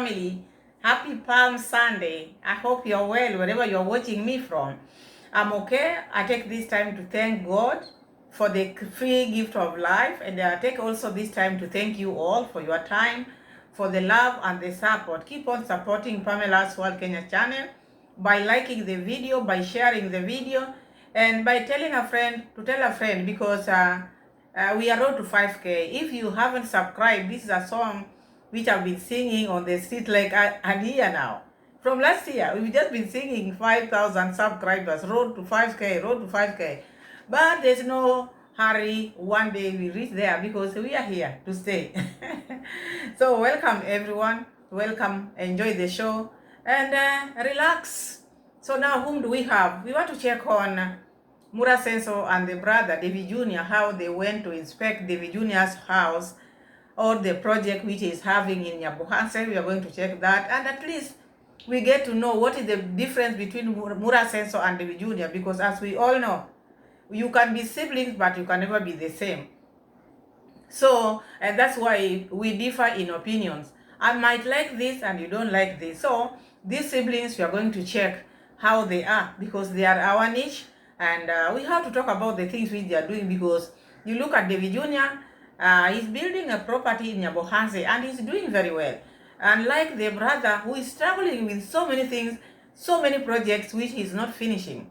family. Happy Palm Sunday. I hope you're well wherever you're watching me from. I'm okay. I take this time to thank God for the free gift of life, and I take also this time to thank you all for your time, for the love and the support. Keep on supporting Pamela's World Kenya channel by liking the video, by sharing the video, and by telling a friend to tell a friend, because we are road to 5K. If you haven't subscribed, this is a song which I've been singing on the street like a year now. From last year, we've just been singing 5,000 subscribers, road to 5K, road to 5K. But there's no hurry. One day we reach there because we are here to stay. So welcome everyone. Welcome. Enjoy the show and relax. So now whom do we have? We want to check on Mura Senso and the brother Davy Jr., how they went to inspect Davy Jr.'s house or the project which is having in Nyabuhanse. We are going to check that, and at least we get to know what is the difference between Mura Senso and Davy Jr., because as we all know, you can be siblings but you can never be the same. So, and that's why we differ in opinions. I might like this and you don't like this. So these siblings, we are going to check how they are, because they are our niche, and we have to talk about the things which they are doing, because you look at Davy Jr., he's building a property in Nyabohanse and he's doing very well. Unlike the brother who is struggling with so many things, so many projects which he's not finishing.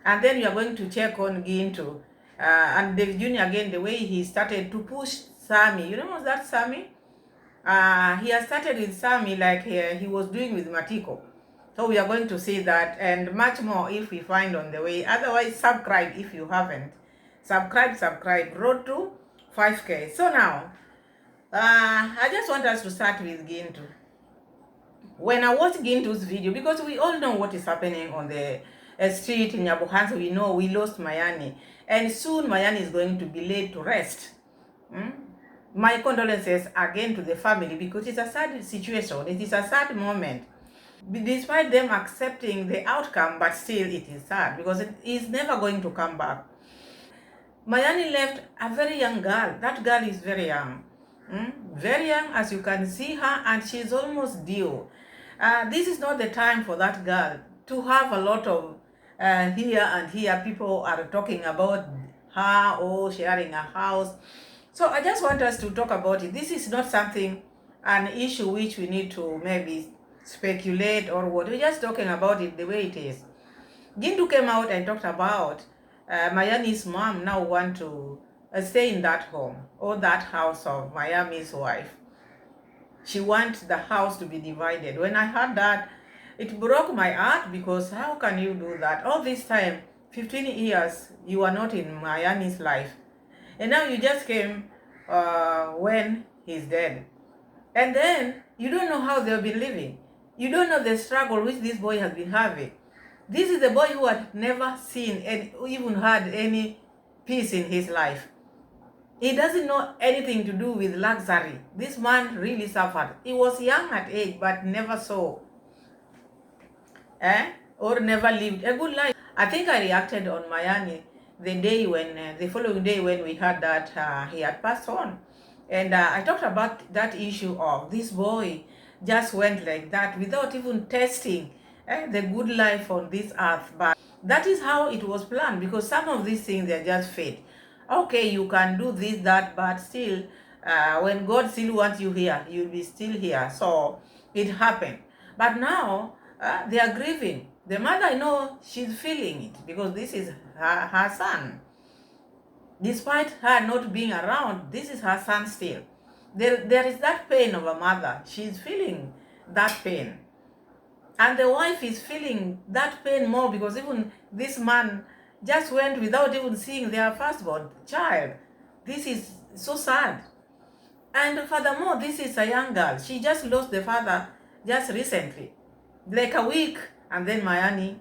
And then we are going to check on Gintu. And Davy Jr. again, the way he started to push Sami. You know that Sami? He has started with Sami like he was doing with Matiko. So we are going to see that and much more if we find on the way. Otherwise, subscribe if you haven't. Subscribe. Road to 5K. So now, I just want us to start with Gintu. When I watch Gintu's video, because we all know what is happening on the street in Nyabuhanse, we know we lost Mayani. And soon Mayani is going to be laid to rest. My condolences again to the family, because it's a sad situation. It is a sad moment. Despite them accepting the outcome, but still it is sad, because it is never going to come back. Mayani left a very young girl. That girl is very young. Very young, as you can see her, and she's almost due. This is not the time for that girl to have a lot of here and here. People are talking about her or sharing a house. So I just want us to talk about it. This is not something, an issue which we need to maybe speculate or what. We're just talking about it the way it is. Gintu came out and talked about Mayani's mom now want to stay in that home or that house of Mayani's wife. She wants the house to be divided. When I heard that, it broke my heart, because how can you do that? All this time, 15 years, you are not in Mayani's life. And now you just came when he's dead. And then you don't know how they'll be living. You don't know the struggle which this boy has been having. This is the boy who had never seen and even had any peace in his life. He doesn't know anything to do with luxury. This man really suffered. He was young at age, but never saw or never lived a good life. I think I reacted on Mayani the day when, the following day when we heard that he had passed on. And I talked about that issue of this boy just went like that without even testing the good life on this earth. But that is how it was planned, because some of these things, they're just fate. Okay, you can do this, that, but still, when God still wants you here, you'll be still here. So it happened. But now, they are grieving. The mother, I know she's feeling it, because this is her son. Despite her not being around, this is her son still. There is that pain of a mother. She's feeling that pain. And the wife is feeling that pain more, because even this man just went without even seeing their firstborn child. This is so sad. And furthermore, this is a young girl. She just lost the father just recently, like a week, and then Mayani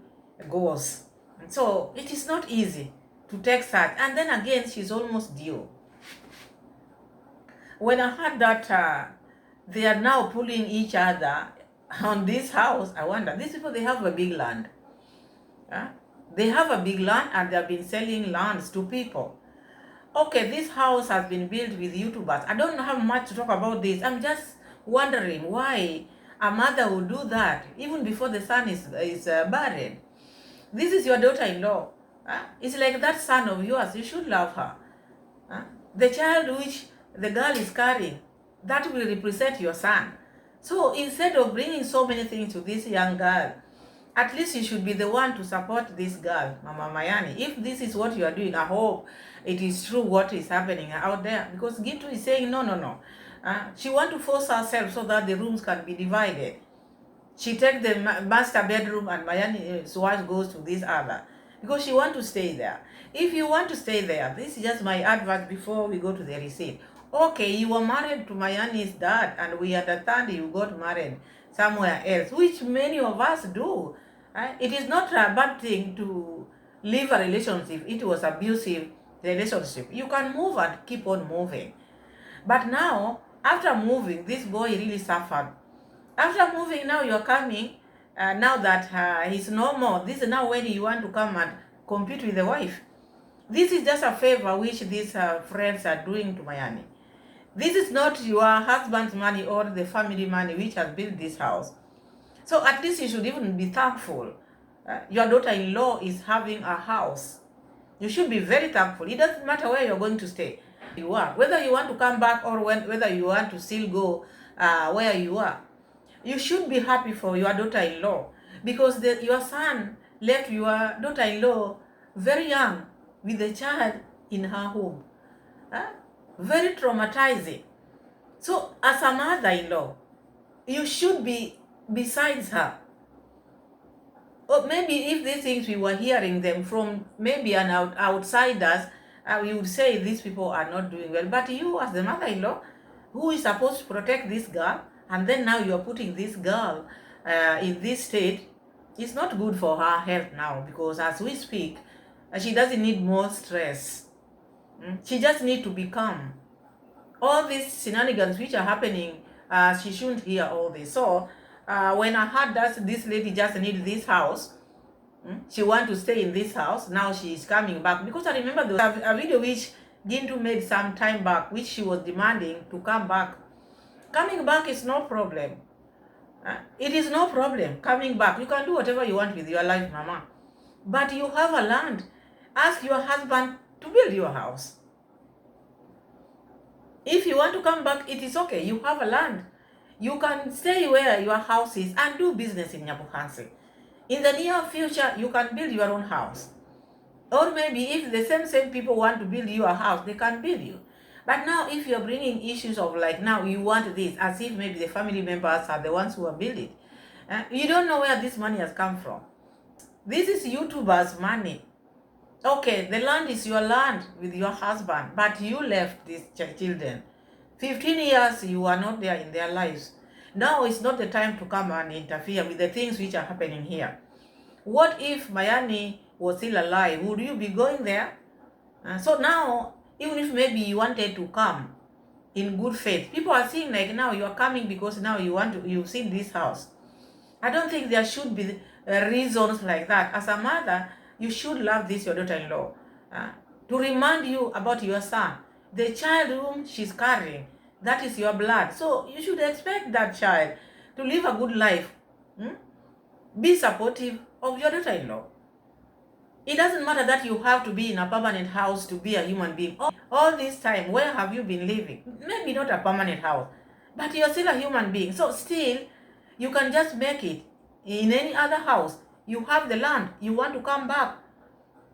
goes. And so it is not easy to take such. And then again, she's almost due. When I heard that they are now pulling each other on this house, I wonder, these people, they have a big land. They have a big land, and they have been selling lands to people. Okay, this house has been built with YouTubers. I don't have much to talk about this. I'm just wondering why a mother will do that even before the son is barren. This is your daughter-in-law. It's like that son of yours. You should love her. The child which the girl is carrying, that will represent your son. So instead of bringing so many things to this young girl, at least you should be the one to support this girl, Mama Mayani. If this is what you are doing, I hope it is true what is happening out there. Because Gitu is saying, no, no, no. She wants to force herself so that the rooms can be divided. She takes the master bedroom and Mayani's wife goes to this other. Because she wants to stay there. If you want to stay there, this is just my advice before we go to the receipt. Okay, you were married to Mayani's dad and we understand you got married somewhere else, which many of us do. It is not a bad thing to leave a relationship. It was abusive relationship. You can move and keep on moving. But now, after moving, this boy really suffered. After moving, now you're coming, now that he's no more. This is now when you want to come and compete with the wife. This is just a favor which these friends are doing to Mayani. This is not your husband's money or the family money which has built this house. So at least you should even be thankful. Your daughter-in-law is having a house. You should be very thankful. It doesn't matter where you're going to stay. You are. Whether you want to come back or whether you want to still go where you are. You should be happy for your daughter-in-law because your son left your daughter-in-law very young with a child in her home. Very traumatizing. So as a mother-in-law, you should be besides her. Or maybe if these things we were hearing them from maybe an outsiders, we would say these people are not doing well. But you as the mother-in-law, who is supposed to protect this girl, and then now you are putting this girl in this state, it's not good for her health now, because as we speak, she doesn't need more stress. She just needs to be calm. All these shenanigans which are happening, she shouldn't hear all this. So when I heard that this lady just needs this house, she wants to stay in this house, now she is coming back. Because I remember there was a video which Gintu made some time back, which she was demanding to come back. Coming back is no problem. It is no problem coming back. You can do whatever you want with your life, Mama. But you have a land. Ask your husband to build your house. If you want to come back, it is okay. You have a land. You can stay where your house is and do business in Nyabuhansi. In the near future, you can build your own house. Or maybe if the same people want to build you a house, they can build you. But now if you're bringing issues of like, now you want this, as if maybe the family members are the ones who are building, you don't know where this money has come from. This is YouTubers' money. Okay, the land is your land with your husband, but you left these children. 15 years you are not there in their lives. Now it's not the time to come and interfere with the things which are happening here. What if Mayani was still alive? Would you be going there? So now, even if maybe you wanted to come in good faith, people are seeing like now you are coming because now you've seen this house. I don't think there should be reasons like that. As a mother, you should love this, your daughter-in-law, to remind you about your son. The child whom she's carrying, that is your blood. So you should expect that child to live a good life. Be supportive of your daughter-in-law. It doesn't matter that you have to be in a permanent house to be a human being. All this time, where have you been living? Maybe not a permanent house, but you're still a human being. So still, you can just make it in any other house. You have the land. You want to come back.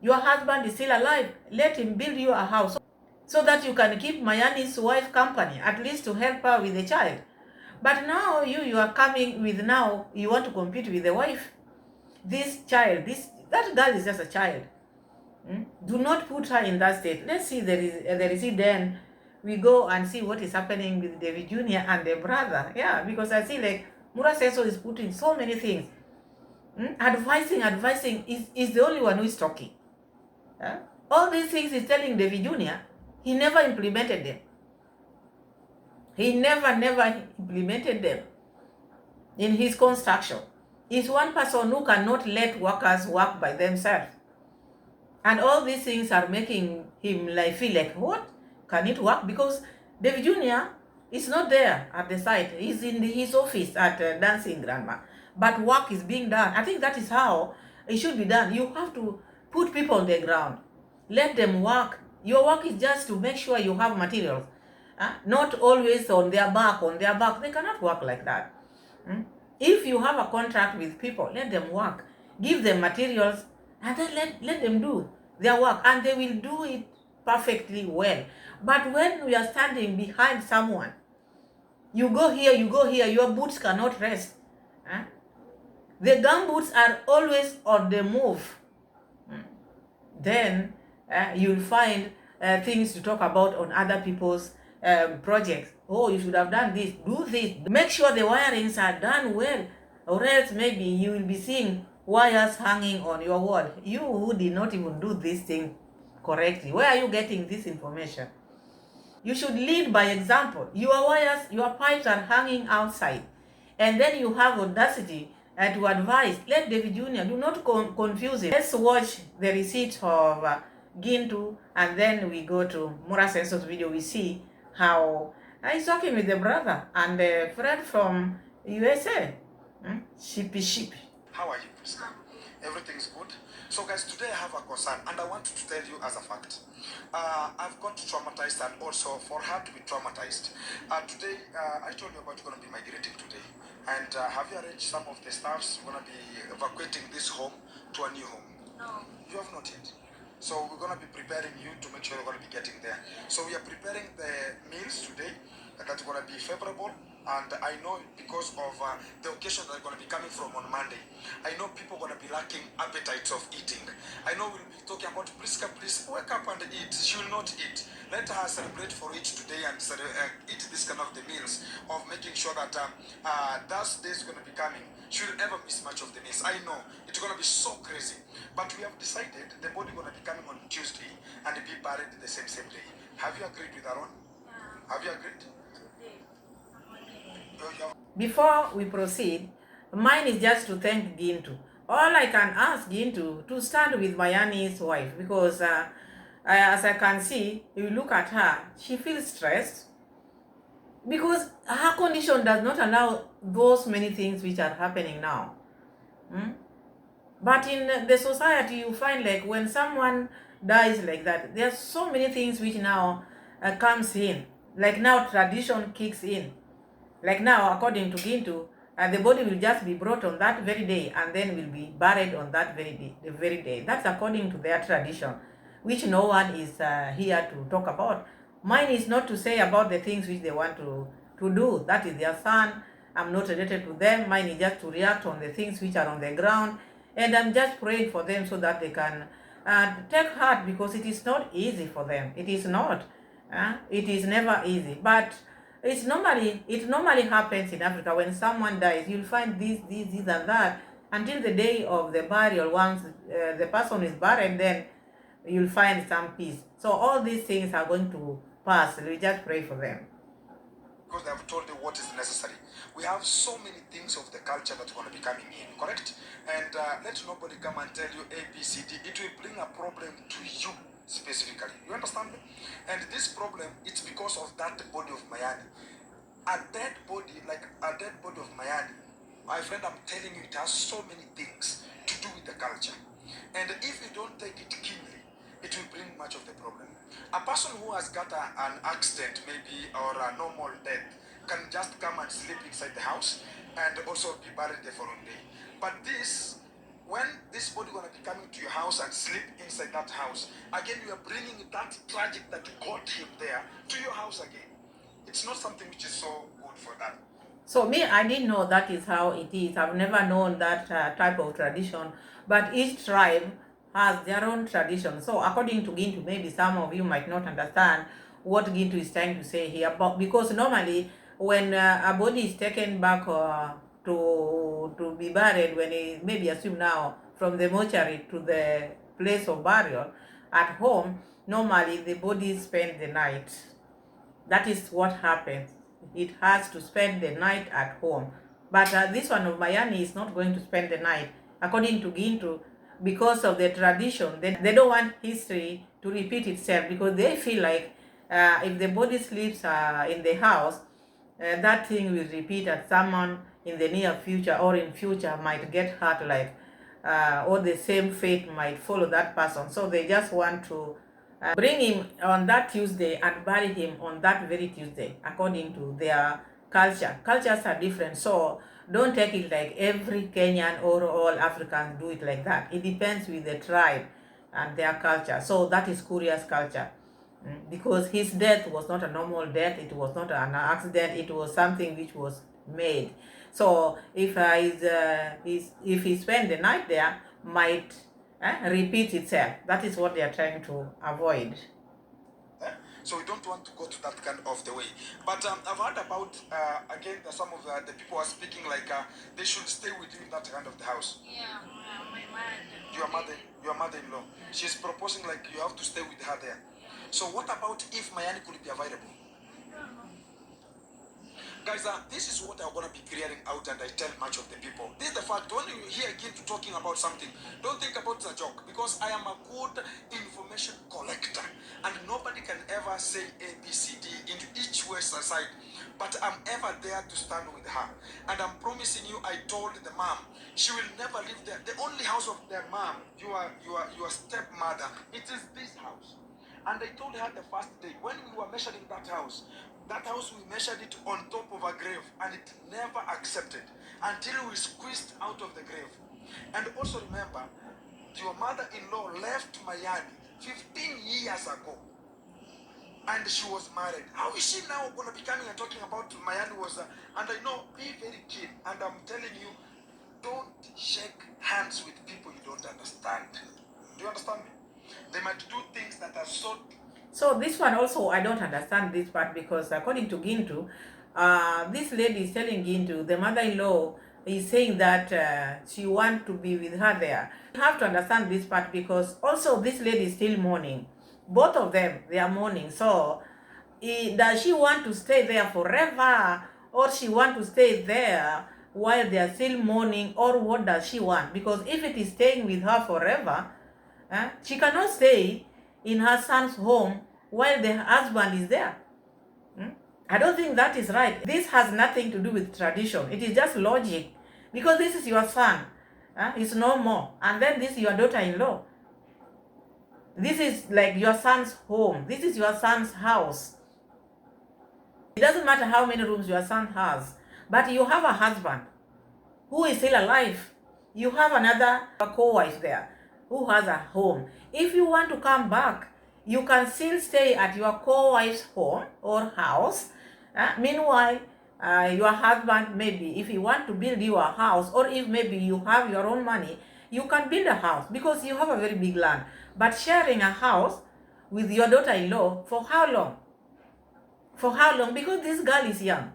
Your husband is still alive. Let him build you a house so that you can keep Mayani's wife company, at least to help her with the child. But now you are coming with now, you want to compete with the wife. This child, that girl is just a child. Do not put her in that state. Let's see the receipt, then we go and see what is happening with Davy Jr. and the brother. Yeah, because I see like Mura Seso is putting so many things. Advising is the only one who is talking. All these things he's telling Davy Jr., he never implemented them. He never implemented them in his construction. He's one person who cannot let workers work by themselves. And all these things are making him like feel like, what? Can it work? Because Davy Jr., It's not there at the site. He's in his office at Dancing Grandma. But work is being done. I think that is how it should be done. You have to put people on the ground. Let them work. Your work is just to make sure you have materials. Not always on their back, They cannot work like that. If you have a contract with people, let them work. Give them materials and then let them do their work. And they will do it perfectly well. But when we are standing behind someone, you go here, your boots cannot rest. The gumboots are always on the move. Then you'll find things to talk about on other people's projects. Oh, you should have done this, do this. Make sure the wirings are done well, or else maybe you will be seeing wires hanging on your wall. You who did not even do this thing correctly, where are you getting this information? You should lead by example. Your wires, your pipes are hanging outside, and then you have audacity to advise. Let David Jr. do not confuse it. Let's watch the receipt of Gintu, and then we go to Mura Sensor's video. We see how he's talking with the brother and the friend from USA. Shippy. How are you, Priska? Everything's good? So guys, today I have a concern and I want to tell you as a fact. I've got traumatized and also for her to be traumatized. Today, I told you about you're going to be migrating today. And have you arranged some of the staffs? You're going to be evacuating this home to a new home? No. You have not yet. So we're going to be preparing you to make sure you're going to be getting there. So we are preparing the meals today that's going to be favorable. And I know because of the occasion that are going to be coming from on Monday, I know people are going to be lacking appetites of eating. I know we'll be talking about Priska, please wake up and eat. She will not eat. Let her celebrate for it today and eat this kind of the meals of making sure that that day is going to be coming. She will never miss much of the meals. I know it's going to be so crazy. But we have decided the body going to be coming on Tuesday and be buried the same day. Have you agreed with Aaron? Yeah. Have you agreed? Before we proceed, mine is just to thank Gintu. All I can ask Gintu to stand with Mayani'S wife, because as I can see, if you look at her, she feels stressed because her condition does not allow those many things which are happening now. But in the society, you find like when someone dies like that, there are so many things which now comes in. Like now tradition kicks in. Like now, according to Gintu, the body will just be brought on that very day and then will be buried on that very day. That's according to their tradition, which no one is here to talk about. Mine is not to say about the things which they want to do. That is their son. I'm not related to them. Mine is just to react on the things which are on the ground. And I'm just praying for them so that they can take heart, because it is not easy for them. It is not. It is never easy. But it normally happens in Africa. When someone dies, you'll find this and that until the day of the burial. Once the person is buried, then you'll find some peace. So all these things are going to pass. We just pray for them. Because they have told you what is necessary. We have so many things of the culture that's going to be coming in, correct? And let nobody come and tell you A, B, C, D. It will bring a problem to you specifically. You understand me? And this problem, it's because of that body of Mayani. A dead body of Mayani, my friend, I'm telling you, it has so many things to do with the culture. And if you don't take it keenly, it will bring much of the problem. A person who has got an accident maybe or a normal death can just come and sleep inside the house and also be buried the following day. But this, when this body going to be coming to your house and sleep inside that house, again you are bringing that tragic that got him there to your house again. It's not something which is so good for that. So me, I didn't know that is how it is. I've never known that type of tradition. But each tribe has their own tradition. So according to Gintu, maybe some of you might not understand what Gintu is trying to say here. But because normally when a body is taken back to be buried, when it maybe assume now from the mortuary to the place of burial at home, normally the body spend the night. That is what happens. It has to spend the night at home. But this one of Mayani is not going to spend the night. According to Gintu, because of the tradition, they don't want history to repeat itself, because they feel like if the body sleeps in the house, that thing will repeat and someone in the near future or in future might get hurt, like or the same fate might follow that person. So they just want to bring him on that Tuesday and bury him on that very Tuesday according to their culture. Cultures are different, so don't take it like every Kenyan or all Africans do it like that. It depends with the tribe and their culture. So that is Kuria's culture. Because his death was not a normal death, it was not an accident, it was something which was made. So if if he spent the night there, might repeat itself. That is what they are trying to avoid. So we don't want to go to that kind of the way. But I've heard about, again, some of the people are speaking like they should stay with you in that kind of the house. Yeah, my mother. Your mother-in-law. She's proposing like you have to stay with her there. So what about if Mayani could be available? Guys, this is what I'm going to be clearing out, and I tell much of the people. This is the fact. When you hear again to talking about something, don't think about it as a joke, because I am a good information collector, and nobody can ever say A, B, C, D into each west side, but I'm ever there to stand with her. And I'm promising you, I told the mom, she will never live there. The only house of their mom, your stepmother, it is this house. And I told her the first day, when we were measuring that house we measured it on top of a grave, and it never accepted until we squeezed out of the grave. And also remember, your mother-in-law left Mayani 15 years ago, and she was married. How is she now going to be coming and talking about Mayani was, and I know, be very keen, and I'm telling you, don't shake hands with people you don't understand. Do you understand me? They might do things that are so this one also, I don't understand this part, because according to Gintu, this lady is telling Gintu, the mother-in-law is saying that she wants to be with her there. You have to understand this part, because also this lady is still mourning. Both of them, they are mourning. So does she want to stay there forever, or she want to stay there while they are still mourning, or what does she want? Because if it is staying with her forever, she cannot stay in her son's home while the husband is there. I don't think that is right. This has nothing to do with tradition. It is just logic. Because this is your son. It's no more. And then this is your daughter-in-law. This is like your son's home. This is your son's house. It doesn't matter how many rooms your son has. But you have a husband who is still alive. You have another co-wife there who has a home. If you want to come back, you can still stay at your co-wife's home or house. Meanwhile, your husband, maybe if you want to build you a house, or if maybe you have your own money, you can build a house because you have a very big land. But sharing a house with your daughter-in-law, for how long? For how long? Because this girl is young.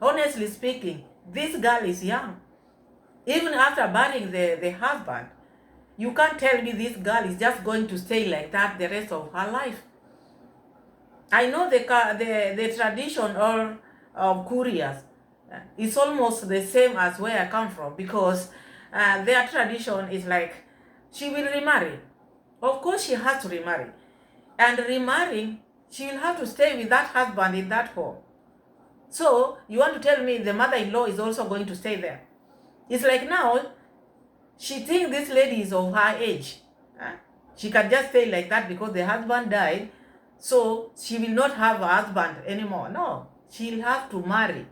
Honestly speaking, this girl is young. Even after burying the husband, you can't tell me this girl is just going to stay like that the rest of her life. I know the tradition of Kurias is almost the same as where I come from, because their tradition is like she will remarry. Of course, she has to remarry. And remarrying, she will have to stay with that husband in that home. So, you want to tell me the mother-in-law is also going to stay there? It's like now, she thinks this lady is of her age. She can just stay like that because the husband died, so she will not have a husband anymore. No, she'll have to marry.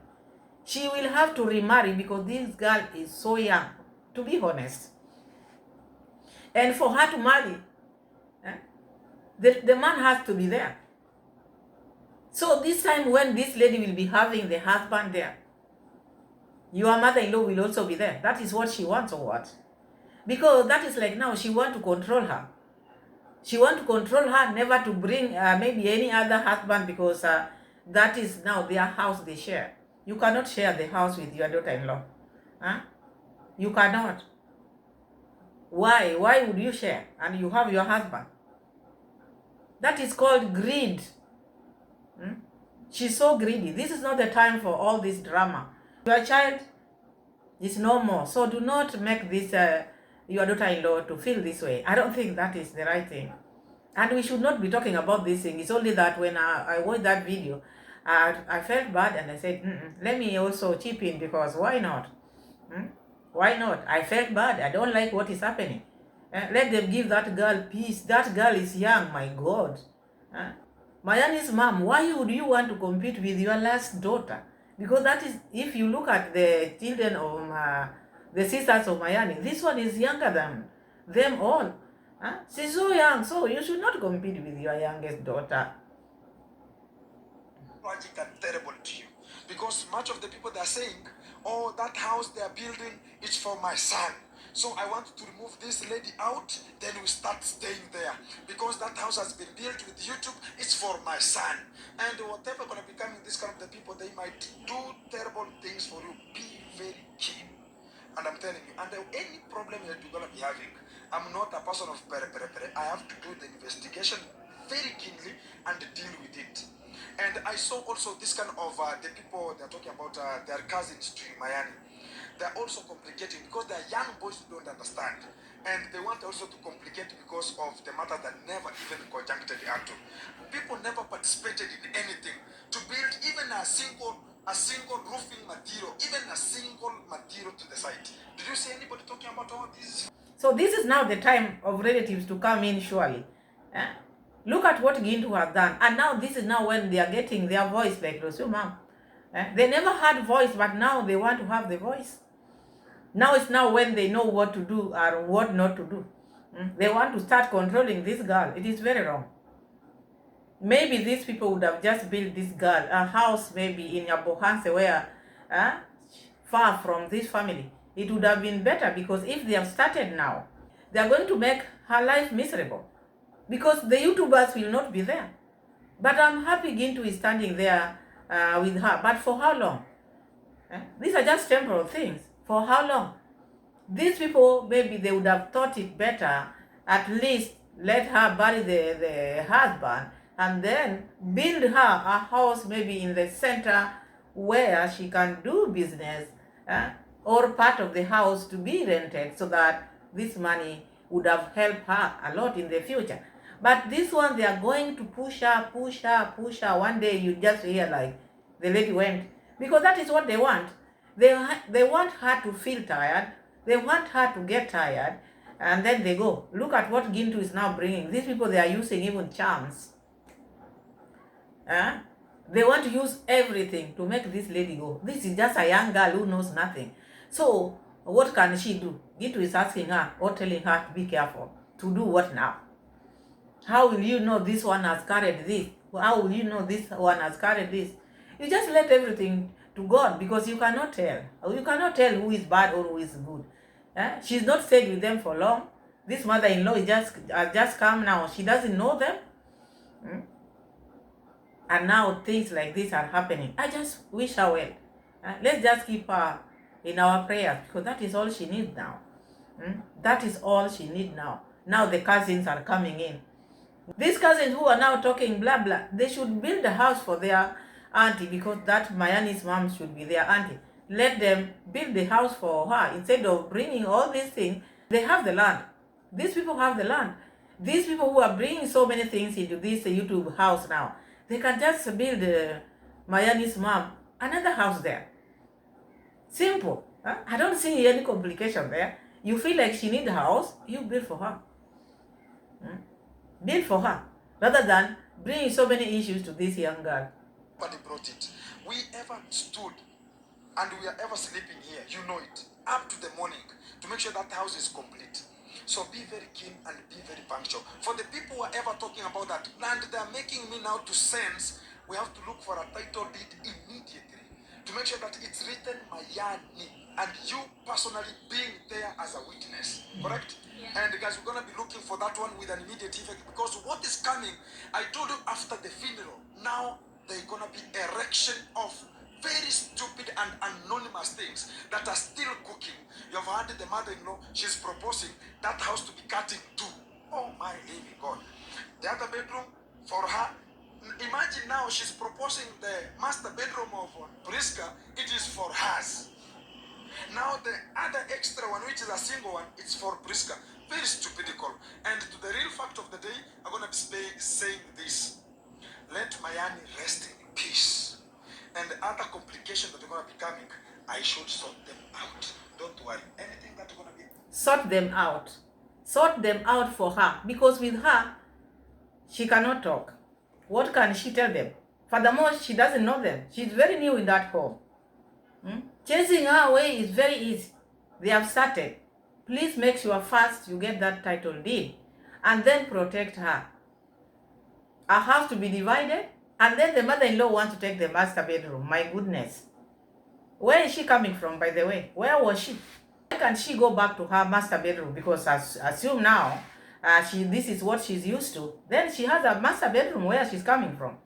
She will have to remarry because this girl is so young, to be honest. And for her to marry, the man has to be there. So this time when this lady will be having the husband there, your mother-in-law will also be there. That is what she wants, or what? Because that is like now she wants to control her. She wants to control her, never to bring maybe any other husband, because that is now their house they share. You cannot share the house with your daughter-in-law. You cannot. Why? Why would you share? And you have your husband. That is called greed. She's so greedy. This is not the time for all this drama. Your child is no more. So do not make this your daughter-in-law to feel this way. I don't think that is the right thing. And we should not be talking about this thing. It's only that when I watched that video, I felt bad and I said, let me also chip in, because why not? Hmm? Why not? I felt bad. I don't like what is happening. Let them give that girl peace. That girl is young, my God. Mayani's mom, why would you want to compete with your last daughter? Because that is, if you look at the children of the sisters of Mayani, this one is younger than them all. She's so young, so you should not compete with your youngest daughter. Tragic and terrible to you, because much of the people they are saying, oh, that house they are building is for my son, so I want to remove this lady out, then we start staying there, because that house has been built with YouTube, it's for my son. And whatever gonna be coming, this kind of the people, they might do terrible things for you. Be very keen. And I'm telling you, and any problem that you're gonna be having, I'm not a person of pere. I have to do the investigation very keenly and deal with it. And I saw also this kind of the people they're talking about their cousins to Mayani. They're also complicating because they're young boys who don't understand. And they want also to complicate because of the matter that never even conjuncted into. People never participated in anything to build even a single roofing material, even a single material to the site. Did you see anybody talking about all this? So this is now the time of relatives to come in, surely. Look at what Gintu has done. And now this is now when they are getting their voice like Rosu mom. They never had voice, but now they want to have the voice. Now it's now when they know what to do or what not to do. They want to start controlling this girl. It is very wrong. Maybe these people would have just built this girl a house, maybe in Yabohanse, where far from this family. It would have been better, because if they have started now, they are going to make her life miserable, because the YouTubers will not be there. But I'm happy Gintu is standing there with her. But for how long? These are just temporal things. For how long? These people, maybe they would have thought it better, at least let her bury the husband and then build her a house maybe in the center where she can do business, or part of the house to be rented, so that this money would have helped her a lot in the future. But this one, they are going to push her. One day you just hear like the lady went, because that is what they want. They want her to feel tired. They want her to get tired, and then they go. Look at what Gintu is now bringing. These people, they are using even charms. They want to use everything to make this lady go. This is just a young girl who knows nothing. So what can she do? Gintu is asking her or telling her to be careful. To do what now? How will you know this one has carried this? How will you know this one has carried this? You just let everything to God, because you cannot tell. You cannot tell who is bad or who is good. She's not stayed with them for long. This mother-in-law is just come now. She doesn't know them. And now things like this are happening. I just wish her well. Let's just keep her in our prayers, because that is all she needs now. That is all she needs now. Now the cousins are coming in. These cousins who are now talking blah blah, they should build a house for their auntie, because that Mayani's mom should be their auntie. Let them build the house for her instead of bringing all these things. They have the land. These people have the land. These people who are bringing so many things into this YouTube house now, they can just build Mayani's mom another house there. Simple. I don't see any complication there. You feel like she needs a house, you build for her. Build for her, rather than bringing so many issues to this young girl. Nobody brought it. We ever stood and we are ever sleeping here, you know it, up to the morning to make sure that house is complete. So be very keen and be very punctual. For the people who are ever talking about that, and they are making me now to sense we have to look for a title deed immediately to make sure that it's written Mayani, and you personally being there as a witness, correct? Yeah. And guys, we're gonna be looking for that one with an immediate effect, because what is coming, I told you after the funeral, now there's gonna be erection of very stupid and anonymous things that are still cooking. You've heard the mother-in-law, she's proposing that house to be cut in two. Oh my living God. The other bedroom for her, imagine now she's proposing the master bedroom of Priska, it is for hers. Now the other extra one, which is a single one, it's for Priska. Very stupidical. And to the real fact of the day, I'm going to be saying this. Let Mayani rest in peace. and the other complications that are going to be coming, I should sort them out. Don't worry. Anything that's going to be... Sort them out. Sort them out for her. Because with her, she cannot talk. What can she tell them? Furthermore, she doesn't know them. She's very new in that home. Chasing her away is very easy. They have started. Please make sure first you get that title deed and then protect her. A house to be divided, and then the mother-in-law wants to take the master bedroom. My goodness. Where is she coming from, by the way? Where was she? Why can't she go back to her master bedroom? Because assume now, this is what she's used to. Then she has a master bedroom where she's coming from.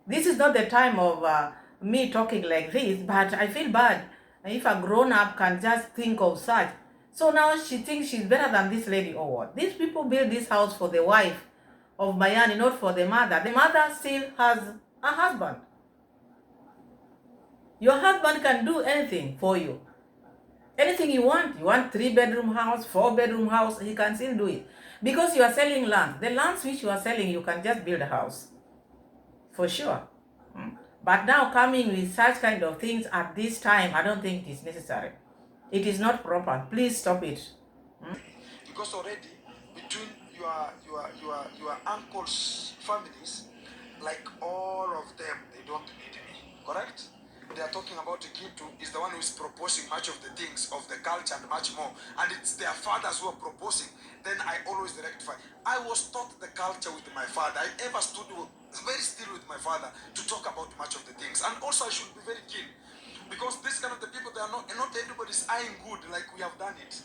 This is not the time of me talking like this, but I feel bad if a grown-up can just think of such. So now she thinks she's better than this lady or what? These people build this house for the wife of Mayani, not for the mother. The mother still has a husband. Your husband can do anything for you. Anything you want. You want 3-bedroom house, 4-bedroom house, he can still do it. Because you are selling land. The lands which you are selling, you can just build a house. For sure. But now coming with such kind of things at this time, I don't think it is necessary. It is not proper. Please stop it. Because already between your uncle's families, like all of them, they don't need me. Correct? They are talking about Kintu is the one who is proposing much of the things of the culture and much more. And it's their fathers who are proposing. Then I always rectify. I was taught the culture with my father. I ever stood very still with my father to talk about much of the things. And also I should be very keen. Because this kind of the people, they are not everybody's eyeing good like we have done it.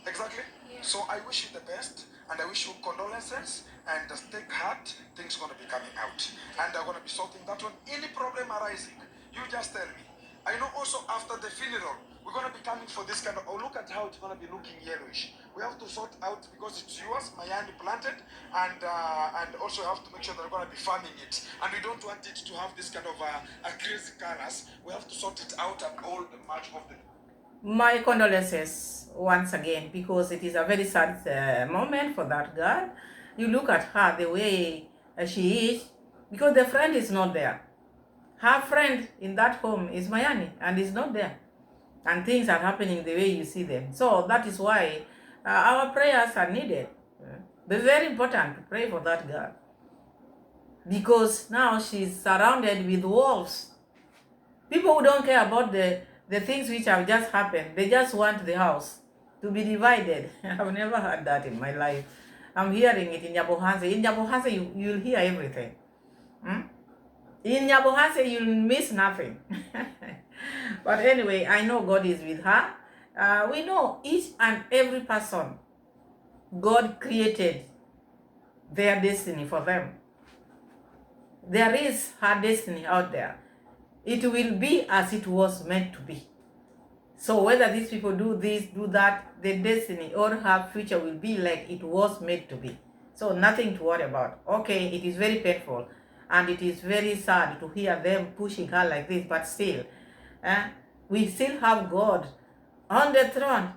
Exactly? Yeah. So I wish you the best. And I wish you condolences. And just take heart. Things are going to be coming out. And they're going to be sorting that one. Any problem arising, you just tell me. I know also after the funeral, we're going to be coming for this kind of... Oh, look at how it's going to be looking yellowish. We have to sort out because it's yours, Mayani planted, and also have to make sure that we're going to be farming it. And we don't want it to have this kind of crazy colors. We have to sort it out and all the much of the... My condolences once again, because it is a very sad moment for that girl. You look at her, the way she is, because the friend is not there. Her friend in that home is Mayani, and is not there. And things are happening the way you see them. So that is why our prayers are needed. It's very important to pray for that girl. Because now she's surrounded with wolves. People who don't care about the things which have just happened. They just want the house to be divided. I've never heard that in my life. I'm hearing it in Nyabohanse. In Nyabohanse, you'll hear everything. In Nyabohanse, you'll miss nothing. But anyway, I know God is with her. We know each and every person, God created their destiny for them. There is her destiny out there. It will be as it was meant to be. So whether these people do this, do that, their destiny or her future will be like it was meant to be. So nothing to worry about. Okay, it is very painful. And it is very sad to hear them pushing her like this. But still, we still have God on the throne,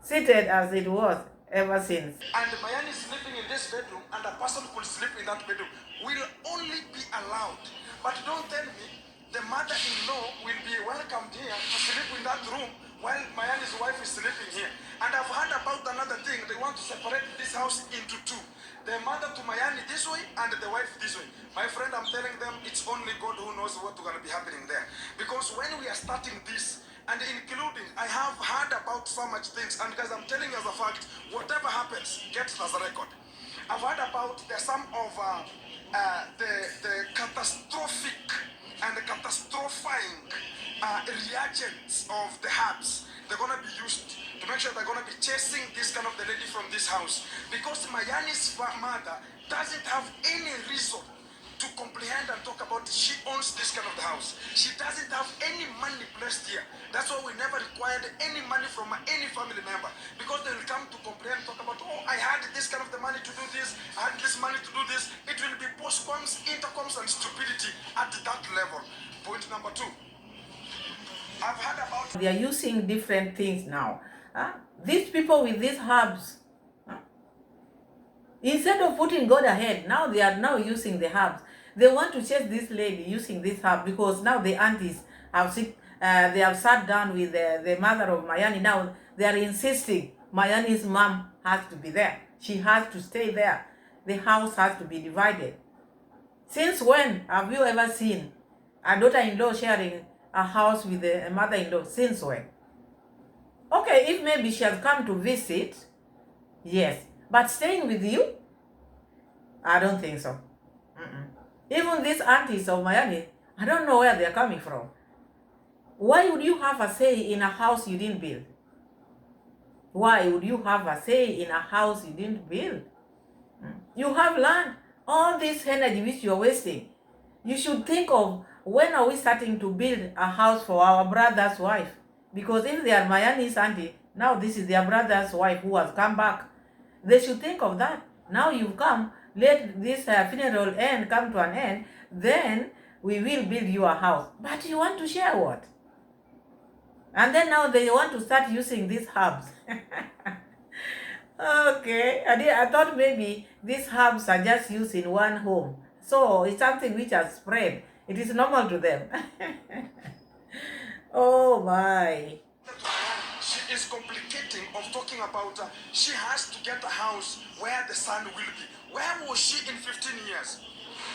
seated as it was ever since. And Mayani is sleeping in this bedroom, and a person who will sleep in that bedroom will only be allowed. But don't tell me the mother-in-law will be welcomed here to sleep in that room while Mayani's wife is sleeping here. And I've heard about another thing. They want to separate this house into two. The mother to Mayani this way and the wife this way. My friend, I'm telling them it's only God who knows what's going to be happening there. Because when we are starting this, and including, I have heard about so much things, and guys, I'm telling you as a fact, whatever happens, get it as a record. I've heard about some of the catastrophic and the catastrophizing reagents of the herbs. They're going to be used to make sure they're going to be chasing this kind of the lady from this house. Because Mayani's mother doesn't have any reason to comprehend and talk about she owns this kind of the house. She doesn't have any money placed here. That's why we never required any money from any family member. Because they will come to comprehend, talk about, oh, I had this kind of the money to do this, I had this money to do this. It will be postcoms, intercoms, and stupidity at that level. Point number 2. I've heard about... They are using different things now. These people with these herbs, instead of putting God ahead, now they are now using the herbs. They want to chase this lady using this herb because now the aunties they have sat down with the mother of Mayani. Now they are insisting Mayani's mom has to be there. She has to stay there. The house has to be divided. Since when have you ever seen a daughter-in-law sharing a house with a mother-in-law? Since when? Okay, if maybe she has come to visit, yes. But staying with you? I don't think so. Mm-mm. Even these aunties of Miami, I don't know where they're coming from. Why would you have a say in a house you didn't build? Why would you have a say in a house you didn't build? You have land. All this energy which you're wasting. You should think of, when are we starting to build a house for our brother's wife? Because if they are Mayani's auntie, now this is their brother's wife who has come back. They should think of that. Now you've come, let this funeral end come to an end, then we will build you a house. But you want to share what? And then now they want to start using these herbs. Okay, I thought maybe these herbs are just used in one home. So it's something which has spread. It is normal to them. Oh my. She is complicating of talking about she has to get a house where the son will be. Where was she in 15 years?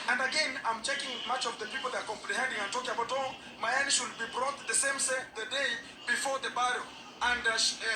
And again, I'm checking much of the people that are comprehending and talking about, oh, Mayani should be brought the day before the burial. And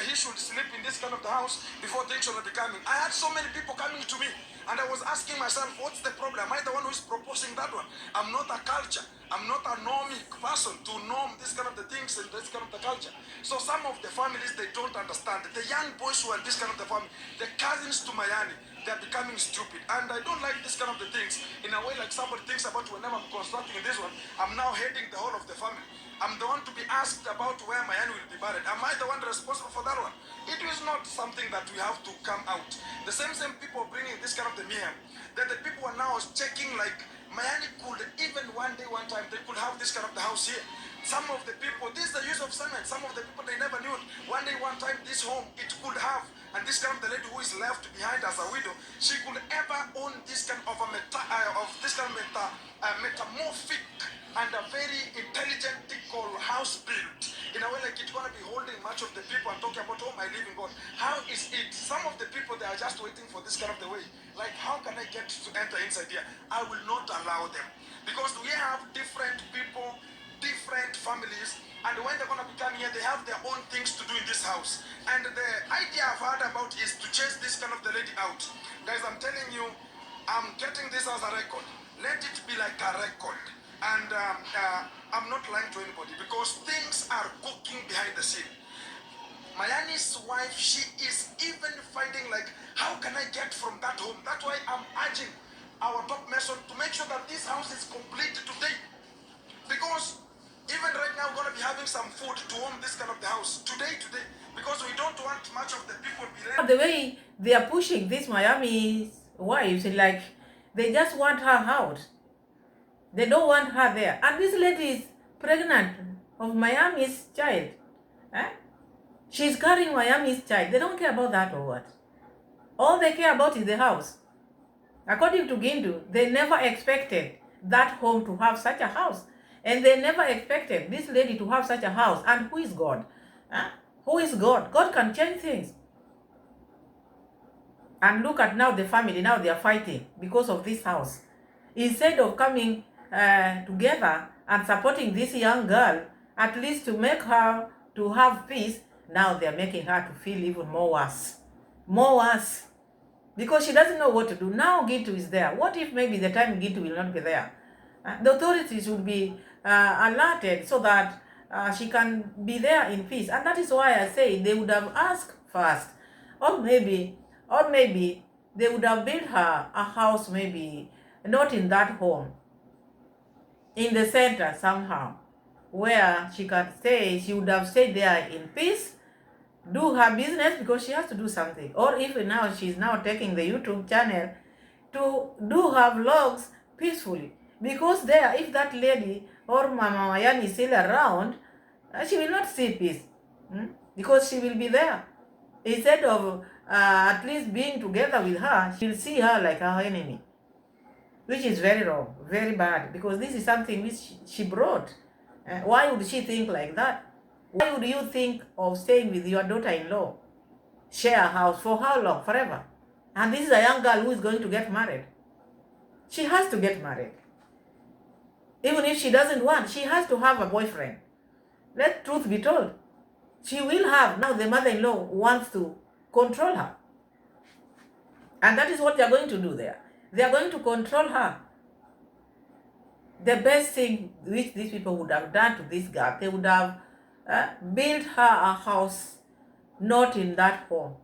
he should sleep in this kind of the house before things should be coming. I had so many people coming to me, and I was asking myself, what's the problem? Am I the one who is proposing that one? I'm not a culture. I'm not a normic person to norm this kind of the things and this kind of the culture. So some of the families, they don't understand. The young boys who are this kind of the family, the cousins to Mayani, they're becoming stupid. And I don't like this kind of the things. In a way, like somebody thinks about whenever I'm constructing this one, I'm now heading the whole of the family. I'm the one to be asked about where Mayani will be buried. Am I the one responsible for that one? It is not something that we have to come out. The same people bringing this kind of the mayhem, that the people are now checking like Mayani could, even one time, they could have this kind of the house here. Some of the people, this is the use of cement. Some of the people, they never knew it. One time, this home, it could have, and this kind of the lady who is left behind as a widow, she could ever own this kind of metamorphic and a very intelligent house built in a way like it's going to be holding much of the people and talking about, oh my living God, how is it? Some of the people, they are just waiting for this kind of the way. Like, how can I get to enter inside here? I will not allow them. Because we have different people, different families, and when they're going to become here, they have their own things to do in this house. And the idea I've heard about is to chase this kind of the lady out. Guys, I'm telling you, I'm getting this as a record. Let it be like a record. And I'm not lying to anybody because things are cooking behind the scene. Mayani's wife, she is even finding like, how can I get from that home? That's why I'm urging our top mason to make sure that this house is complete today. Because even right now, we're going to be having some food to warm this kind of the house today, because we don't want much of the people to be ready. The way they are pushing these Miami's wives, like they just want her out. They don't want her there. And this lady is pregnant of Miami's child. Eh? She's carrying Miami's child. They don't care about that or what? All they care about is the house. According to Gindu, they never expected that home to have such a house. And they never expected this lady to have such a house. And who is God? Huh? Who is God? God can change things. And look at now the family. Now they are fighting because of this house. Instead of coming together and supporting this young girl, at least to make her to have peace, now they are making her to feel even more worse. More worse. Because she doesn't know what to do. Now Gitu is there. What if maybe the time Gitu will not be there? The authorities will be alerted so that she can be there in peace. And that is why I say they would have asked first. Or maybe they would have built her a house, maybe not in that home, in the center somehow, where she can stay. She would have stayed there in peace, do her business, because she has to do something. Or if now she's now taking the YouTube channel to do her vlogs peacefully. Because there, if that lady or Mama Mayani is still around, she will not see peace. Because she will be there. Instead of at least being together with her, she'll see her like her enemy. which is very wrong, very bad, because this is something which she brought. Why would she think like that? Why would you think of staying with your daughter-in-law, share a house for how long? Forever. And this is a young girl who is going to get married. She has to get married. Even if she doesn't want, she has to have a boyfriend. Let truth be told. She will have. Now the mother-in-law wants to control her. And that is what they are going to do there. They are going to control her. The best thing which these people would have done to this girl, they would have built her a house, not in that home,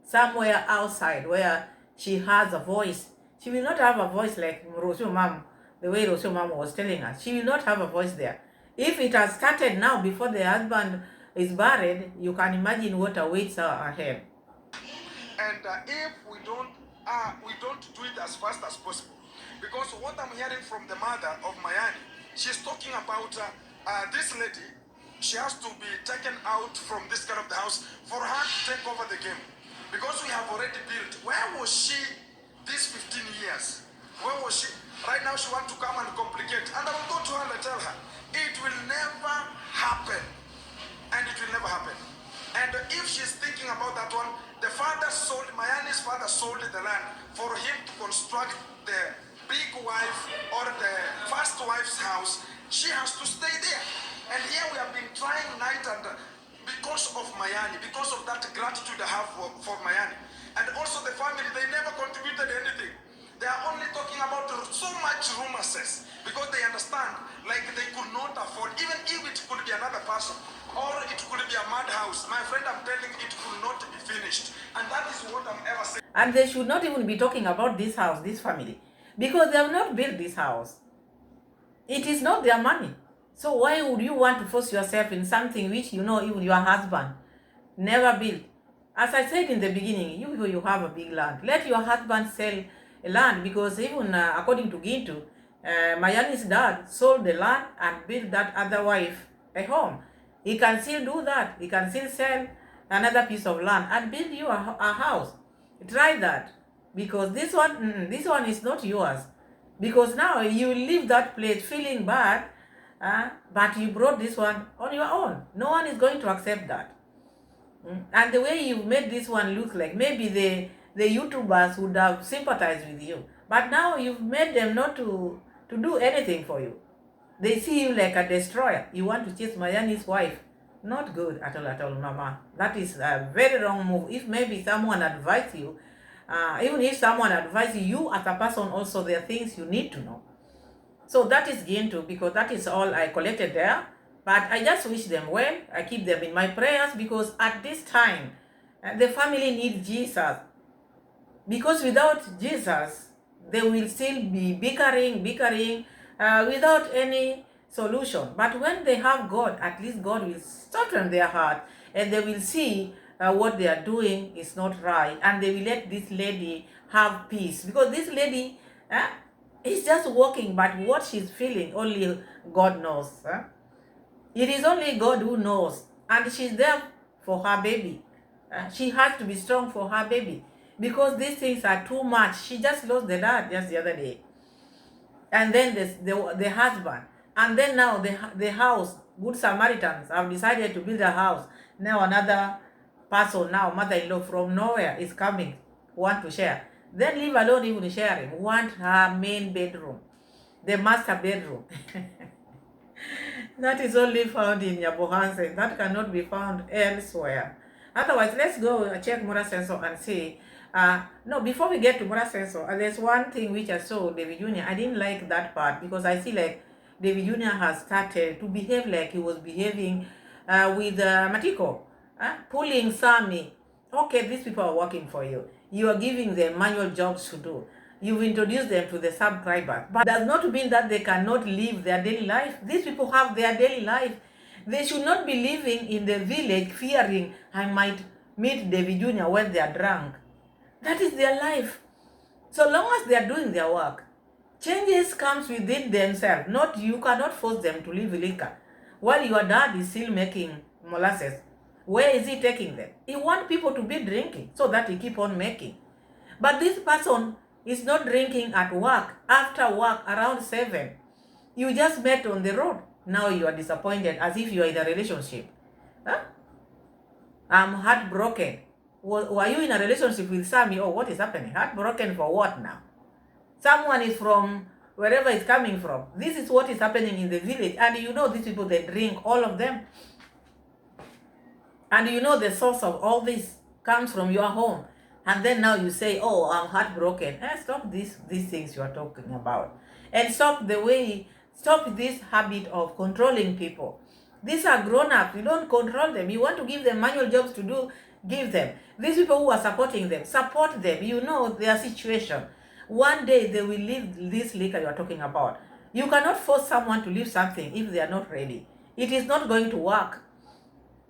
somewhere outside where she has a voice. She will not have a voice like Rosio Mom, the way Rosio Mom was telling us. She will not have a voice there. If it has started now before the husband is buried, you can imagine what awaits her ahead. And if we don't do it as fast as possible, because what I'm hearing from the mother of Mayani, she's talking about this lady. She has to be taken out from this kind of the house for her to take over the game, because we have already built. Where was she these 15 years? Where was she? Right now she wants to come and complicate, and I will go to her and tell her it will never happen, and it will never happen. And if she's thinking about that one, the father sold, Mayani's father sold the land for him to construct the big wife or the first wife's house. She has to stay there. And here we have been trying night and because of Mayani, because of that gratitude I have for Mayani. And also the family, they never contributed anything. They are only talking about so much rumors because they understand like they could not afford, even if it could be another person or it could be a madhouse. My friend, I'm telling you, it could not be finished. And that is what I'm ever saying. And they should not even be talking about this house, this family, because they have not built this house. It is not their money. So why would you want to force yourself in something which you know even your husband never built? As I said in the beginning, you have a big land. Let your husband sell land, because even according to Gintu, Mayani's dad sold the land and built that other wife a home. He can still do that. He can still sell another piece of land and build you a house. Try that, because this one is not yours. Because now you leave that place feeling bad, but you brought this one on your own. No one is going to accept that. And the way you made this one look like, maybe the YouTubers would have sympathized with you. But now you've made them not to do anything for you. They see you like a destroyer. You want to chase Mayani's wife. Not good at all, Mama. That is a very wrong move. If maybe someone advised you, even if someone advises you as a person also, there are things you need to know. So that is Gintu, because that is all I collected there. But I just wish them well. I keep them in my prayers, because at this time, the family needs Jesus. Because without Jesus, they will still be bickering, without any solution. But when they have God, at least God will soften their heart, and they will see what they are doing is not right, and they will let this lady have peace. Because this lady is just walking, but what she's feeling, only God knows. It is only God who knows, and she's there for her baby. She has to be strong for her baby, because these things are too much. She just lost the dad just the other day, and then the husband, and then now the house. Good Samaritans have decided to build a house. Now another person, now mother-in-law from nowhere, is coming, want to share. Then leave alone even sharing, want her main bedroom, the master bedroom. That is only found in Yabohansen. That cannot be found elsewhere. Otherwise, let's go check Mura Sensor and see. No, before we get to Mura Sensor, there's one thing which I saw David Jr. I didn't like that part, because I see like David Jr. has started to behave like he was behaving with Matiko, pulling Sammy. Okay, these people are working for you. You are giving them manual jobs to do. You've introduced them to the subscribers, but does not mean that they cannot live their daily life. These people have their daily life. They should not be living in the village fearing I might meet David Jr. when they are drunk. That is their life. So long as they are doing their work, changes comes within themselves. Not, you cannot force them to live liquor while your dad is still making molasses. Where is he taking them? He wants people to be drinking so that he keep on making. But this person It's not drinking at work, after work, around 7. You just met on the road. Now you are disappointed as if you are in a relationship. Huh? I'm heartbroken. Were you in a relationship with Sammy? Oh, what is happening? Heartbroken for what now? Someone is from wherever it's coming from. This is what is happening in the village. And you know these people, they drink, all of them. And you know the source of all this comes from your home. And then now you say, oh, I'm heartbroken. Stop these things you are talking about. And stop this habit of controlling people. These are grown-ups. You don't control them. You want to give them manual jobs to do, give them. These people who are supporting them, support them. You know their situation. One day they will leave this liquor you are talking about. You cannot force someone to leave something if they are not ready. It is not going to work.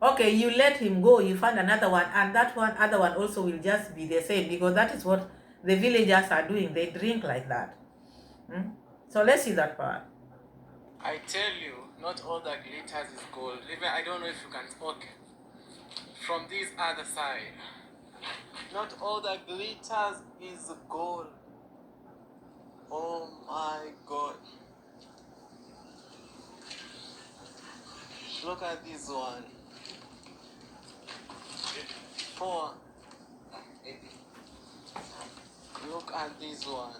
Okay, you let him go, you find another one, and that other one also will just be the same, because that is what the villagers are doing. They drink like that. So let's see that part. I tell you, not all that glitters is gold. Even I don't know if you can talk from this other side. Not all that glitters is gold. Oh my God. Look at this one. 4. Look at this one.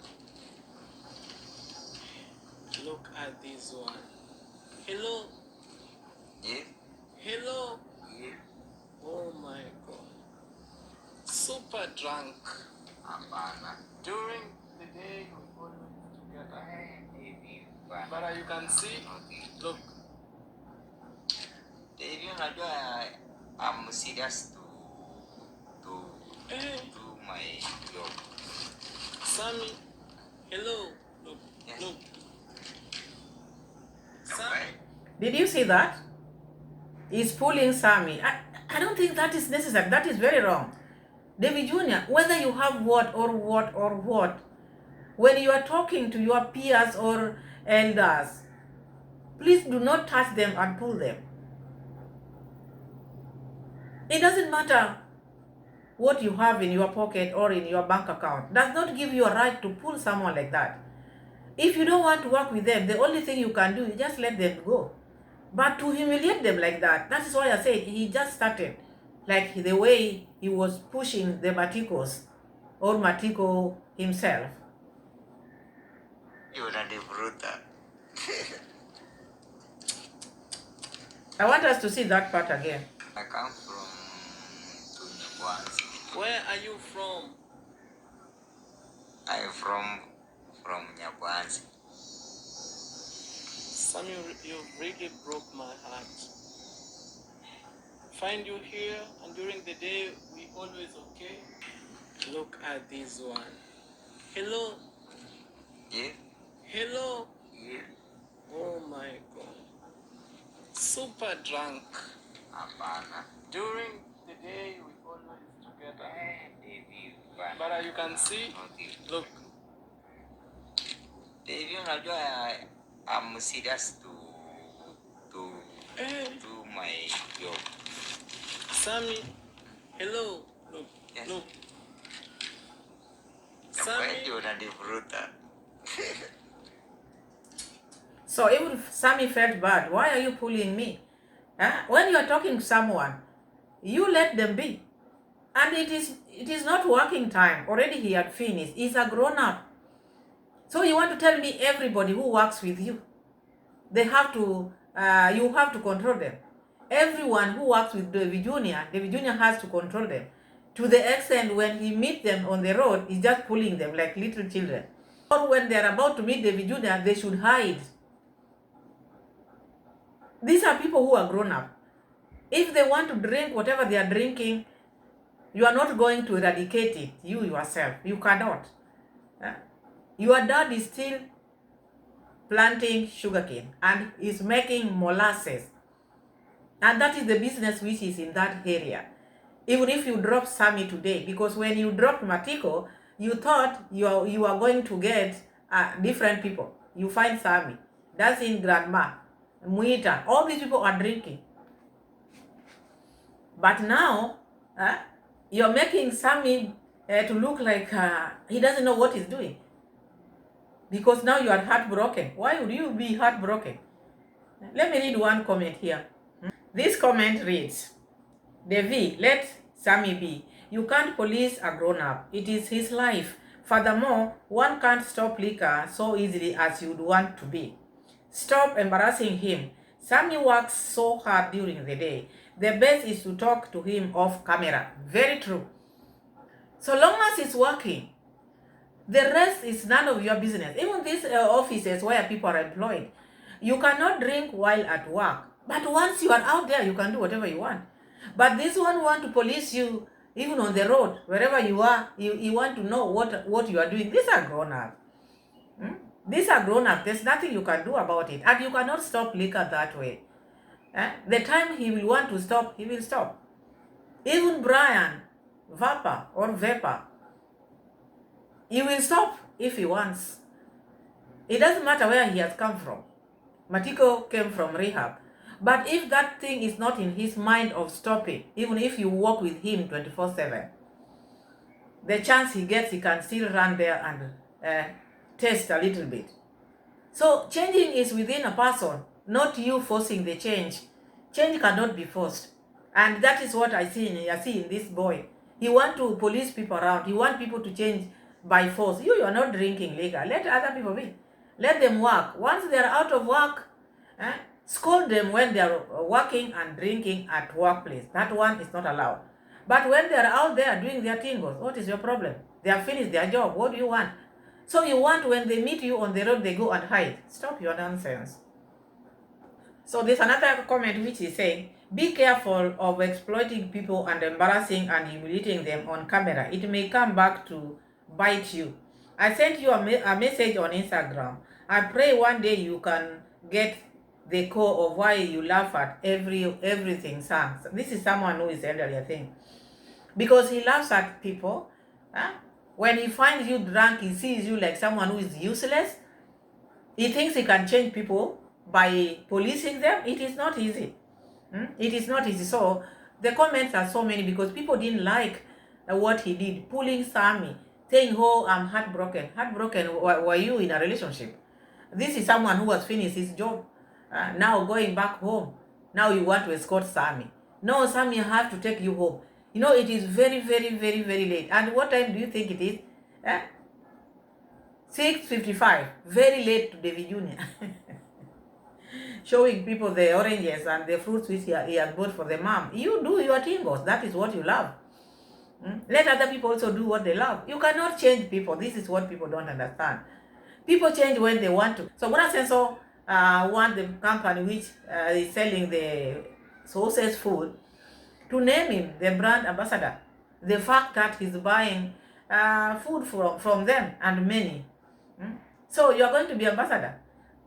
Look at this one. Hello. Yeah. Hello. Yeah. Oh my God. Super drunk. Hapana. During the day we always together. But you can see, look. Davy, unajua I'm serious to my job. Sammy, hello. Look, Yes. look. Sammy. Did you see that? He's pulling Sammy. I don't think that is necessary. That is very wrong. Davy Jr., whether you have what, when you are talking to your peers or elders, please do not touch them and pull them. It doesn't matter what you have in your pocket or in your bank account. Does not give you a right to pull someone like that. If you don't want to work with them, the only thing you can do is just let them go. But to humiliate them like that is why I said he just started. Like the way he was pushing the Maticos or Matico himself. You're not a brutal. I want us to see that part again. I come from Nyabwanzi. Where are you from? I'm from Nyabwanzi. Sammy, you really broke my heart. Find you here, and during the day we always okay. Look at this one. Hello. Yeah. Hello. Yeah. Oh my God. Super drunk. Hapana. During the day we always together. But you can see, look. Davy, unajua I'm serious to my job. Sammy, hello. Look, Yes. look. Why Sammy, you're not a brutal? So even if Sammy felt bad, why are you pulling me? When you are talking to someone, you let them be. And it is not working time. Already he had finished. He's a grown-up. So you want to tell me everybody who works with you, they have to, you have to control them. Everyone who works with Davy Jr. has to control them. To the extent when he meets them on the road, he's just pulling them like little children. Or when they're about to meet Davy Jr., they should hide. These are people who are grown up. If they want to drink whatever they are drinking, you are not going to eradicate it, you yourself. You cannot. Your dad is still planting sugarcane and is making molasses. And that is the business which is in that area. Even if you drop Sammy today, because when you dropped Matiko, you thought you are going to get different people. You find Sammy. That's in Grandma, Muita. All these people are drinking. But now, you're making Sammy to look like he doesn't know what he's doing. Because now you are heartbroken. Why would you be heartbroken? Let me read one comment here. This comment reads, Davy, let Sammy be. You can't police a grown-up. It is his life. Furthermore, one can't stop liquor so easily as you'd want to be. Stop embarrassing him. Sammy works so hard during the day. The best is to talk to him off camera. Very true. So long as he's working, the rest is none of your business. Even these offices where people are employed, you cannot drink while at work. But once you are out there, you can do whatever you want. But this one want to police you even on the road, wherever you are. You want to know what you are doing. These are grown up. These are grown up. There's nothing you can do about it. And you cannot stop liquor that way. The time he will want to stop, he will stop. Even Brian, Vapor, he will stop if he wants. It doesn't matter where he has come from. Matiko came from rehab. But if that thing is not in his mind of stopping, even if you walk with him 24/7, the chance he gets, he can still run there and test a little bit. So changing is within a person, not you forcing the change. Change cannot be forced. And that is what I see in this boy. He wants to police people around. He wants people to change by force. You are not drinking liquor. Let other people be. Let them work. Once they are out of work, scold them when they are working and drinking at workplace. That one is not allowed. But when they are out there doing their thing, what is your problem? They have finished their job. What do you want? So you want when they meet you on the road, they go and hide. Stop your nonsense. So there's another comment which is saying, be careful of exploiting people and embarrassing and humiliating them on camera. It may come back to bite you. I sent you a message on Instagram. I pray one day you can get the core of why you laugh at everything, Sam. This is someone who is elderly, I think. Because he laughs at people. When he finds you drunk, he sees you like someone who is useless. He thinks he can change people by policing them. It is not easy. It is not easy. So the comments are so many because people didn't like what he did, pulling Sammy, saying, oh, I'm heartbroken. Heartbroken, were you in a relationship? This is someone who has finished his job, now going back home. Now you want to escort Sammy. No, Sammy, I have to take you home. You know, it is very, very, very, very late. And what time do you think it is? 6:55. Very late to Davy Jr. Showing people the oranges and the fruits which he has bought for the mom. You do your tingles. That is what you love. Let other people also do what they love. You cannot change people. This is what people don't understand. People change when they want to. So Mona Senso want the company which is selling the sources food to name him the brand ambassador. The fact that he's buying food from them and many. So you're going to be ambassador.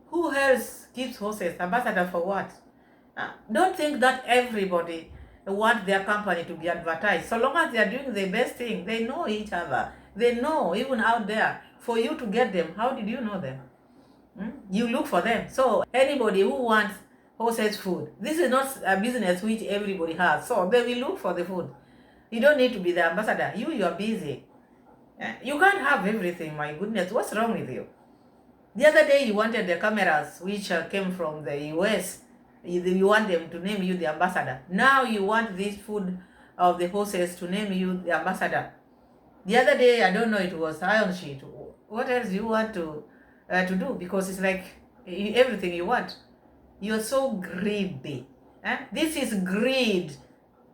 Who else keeps horses? Ambassador for what? Don't think that everybody want their company to be advertised. So long as they are doing the best thing, they know each other. They know, even out there, for you to get them, how did you know them? You look for them. So anybody who wants horses food, this is not a business which everybody has. So they will look for the food. You don't need to be the ambassador. You are busy. You can't have everything, my goodness. What's wrong with you? The other day you wanted the cameras which came from the US. You want them to name you the ambassador. Now you want this food of the horses to name you the ambassador. The other day, I don't know, it was iron sheet. What else do you want to do? Because it's like everything you want. You're so greedy. This is greed.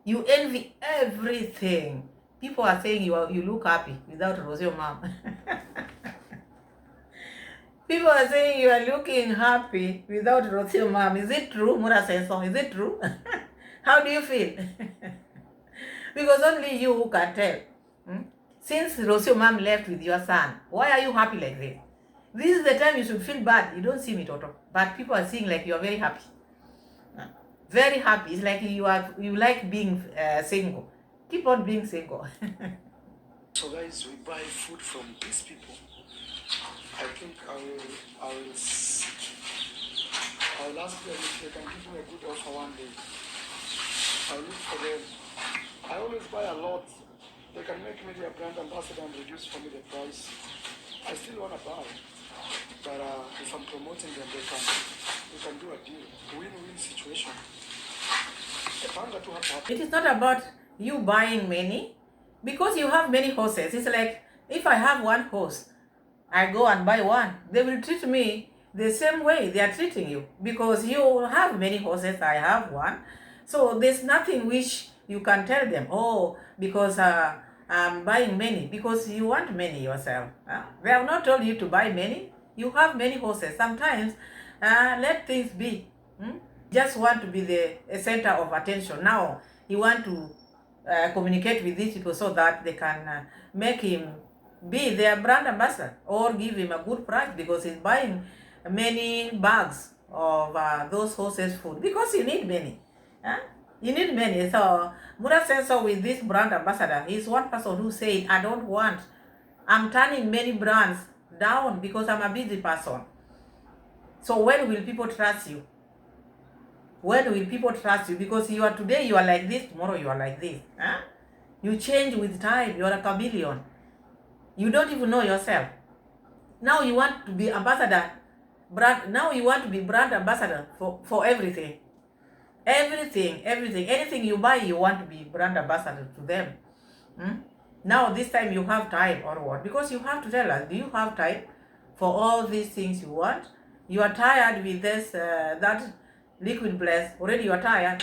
You envy everything. People are saying you look happy without Rosio mom. People are saying you are looking happy without Rosio mom. Is it true, Mura Senso? Is it true? How do you feel? Because only you who can tell. Since Rosio mom left with your son, why are you happy like this? This is the time you should feel bad. You don't seem it, Toto. But people are seeing like you are very happy. Very happy. It's like you like being single. Keep on being single. So guys, we buy food from these people. I think I will ask them if they can give me a good offer one day. I'll look for them. I always buy a lot They can make me their brand ambassador and reduce for me the price. I still want to buy, but if I'm promoting them, they can do a deal, win-win situation. It is not about you buying many, because you have many horses. It's like if I have one horse, I go and buy one, they will treat me the same way they are treating you, because you have many horses, I have one. So there's nothing which you can tell them, oh, because I'm buying many, because you want many yourself. They have not told you to buy many. You have many horses. Sometimes let things be. Just want to be the center of attention. Now you want to communicate with these people so that they can make him be their brand ambassador, or give him a good price because he's buying many bags of those horses food, because you need many. You need many. So Mura says, so with this brand ambassador, he's one person who said, I'm turning many brands down because I'm a busy person. So when will people trust you? When will people trust you? Because today you are like this, tomorrow you are like this. You change with time. You are a chameleon. You don't even know yourself. Now you want to be ambassador, now you want to be brand ambassador for everything. Everything. Anything you buy, you want to be brand ambassador to them. Now this time you have time or what? Because you have to tell us, do you have time for all these things you want? You are tired with this, that liquid bless. Already you are tired.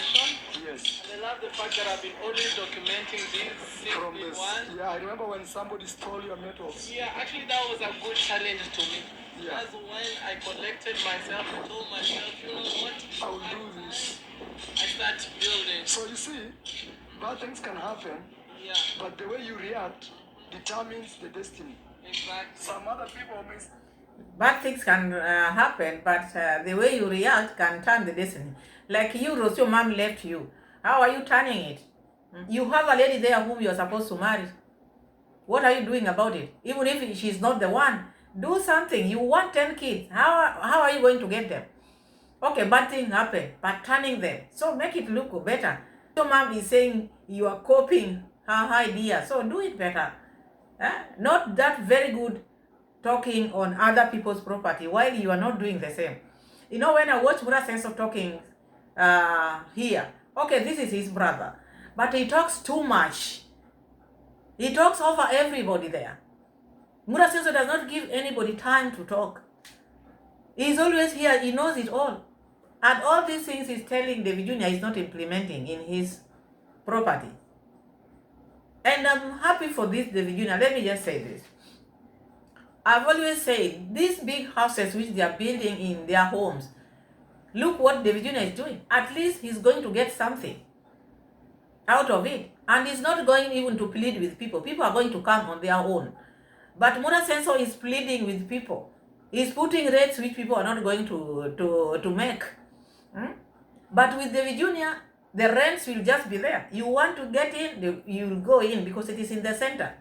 Yes. And I love the fact that I've been always documenting these From things this, one. yeah, I remember when somebody stole your metals. Yeah, actually that was a good challenge to me. Yeah. That's when I collected myself and told myself, you know what? I will do this. I start building. So you see, bad things can happen, Yeah, but the way you react determines the destiny. exactly. Some other people miss. Bad things can happen, but the way you react can turn the destiny. Like you, Rose, your mom left you. How are you turning it? You have a lady there whom you're supposed to marry. What are you doing about it? Even if she's not the one, do something. You want 10 kids. How are you going to get them? Okay, bad things happen, but turning them. So make it look better. Your mom is saying you are copying her idea. So do it better. Not that very good talking on other people's property while you are not doing the same. You know, when I watch Mura Senso talking here, okay, this is his brother, but he talks too much. He talks over everybody there. Mura Senso does not give anybody time to talk. He's always here. He knows it all. And all these things he's telling David Jr. is not implementing in his property. And I'm happy for this, David Jr. Let me just say this. I've always said, these big houses which they are building in their homes, look what David Jr. is doing. At least he's going to get something out of it. And he's not going even to plead with people. People are going to come on their own. But Mura Senso is pleading with people. He's putting rates which people are not going to make. But with David Jr., the rents will just be there. You want to get in, you will go in because it is in the center.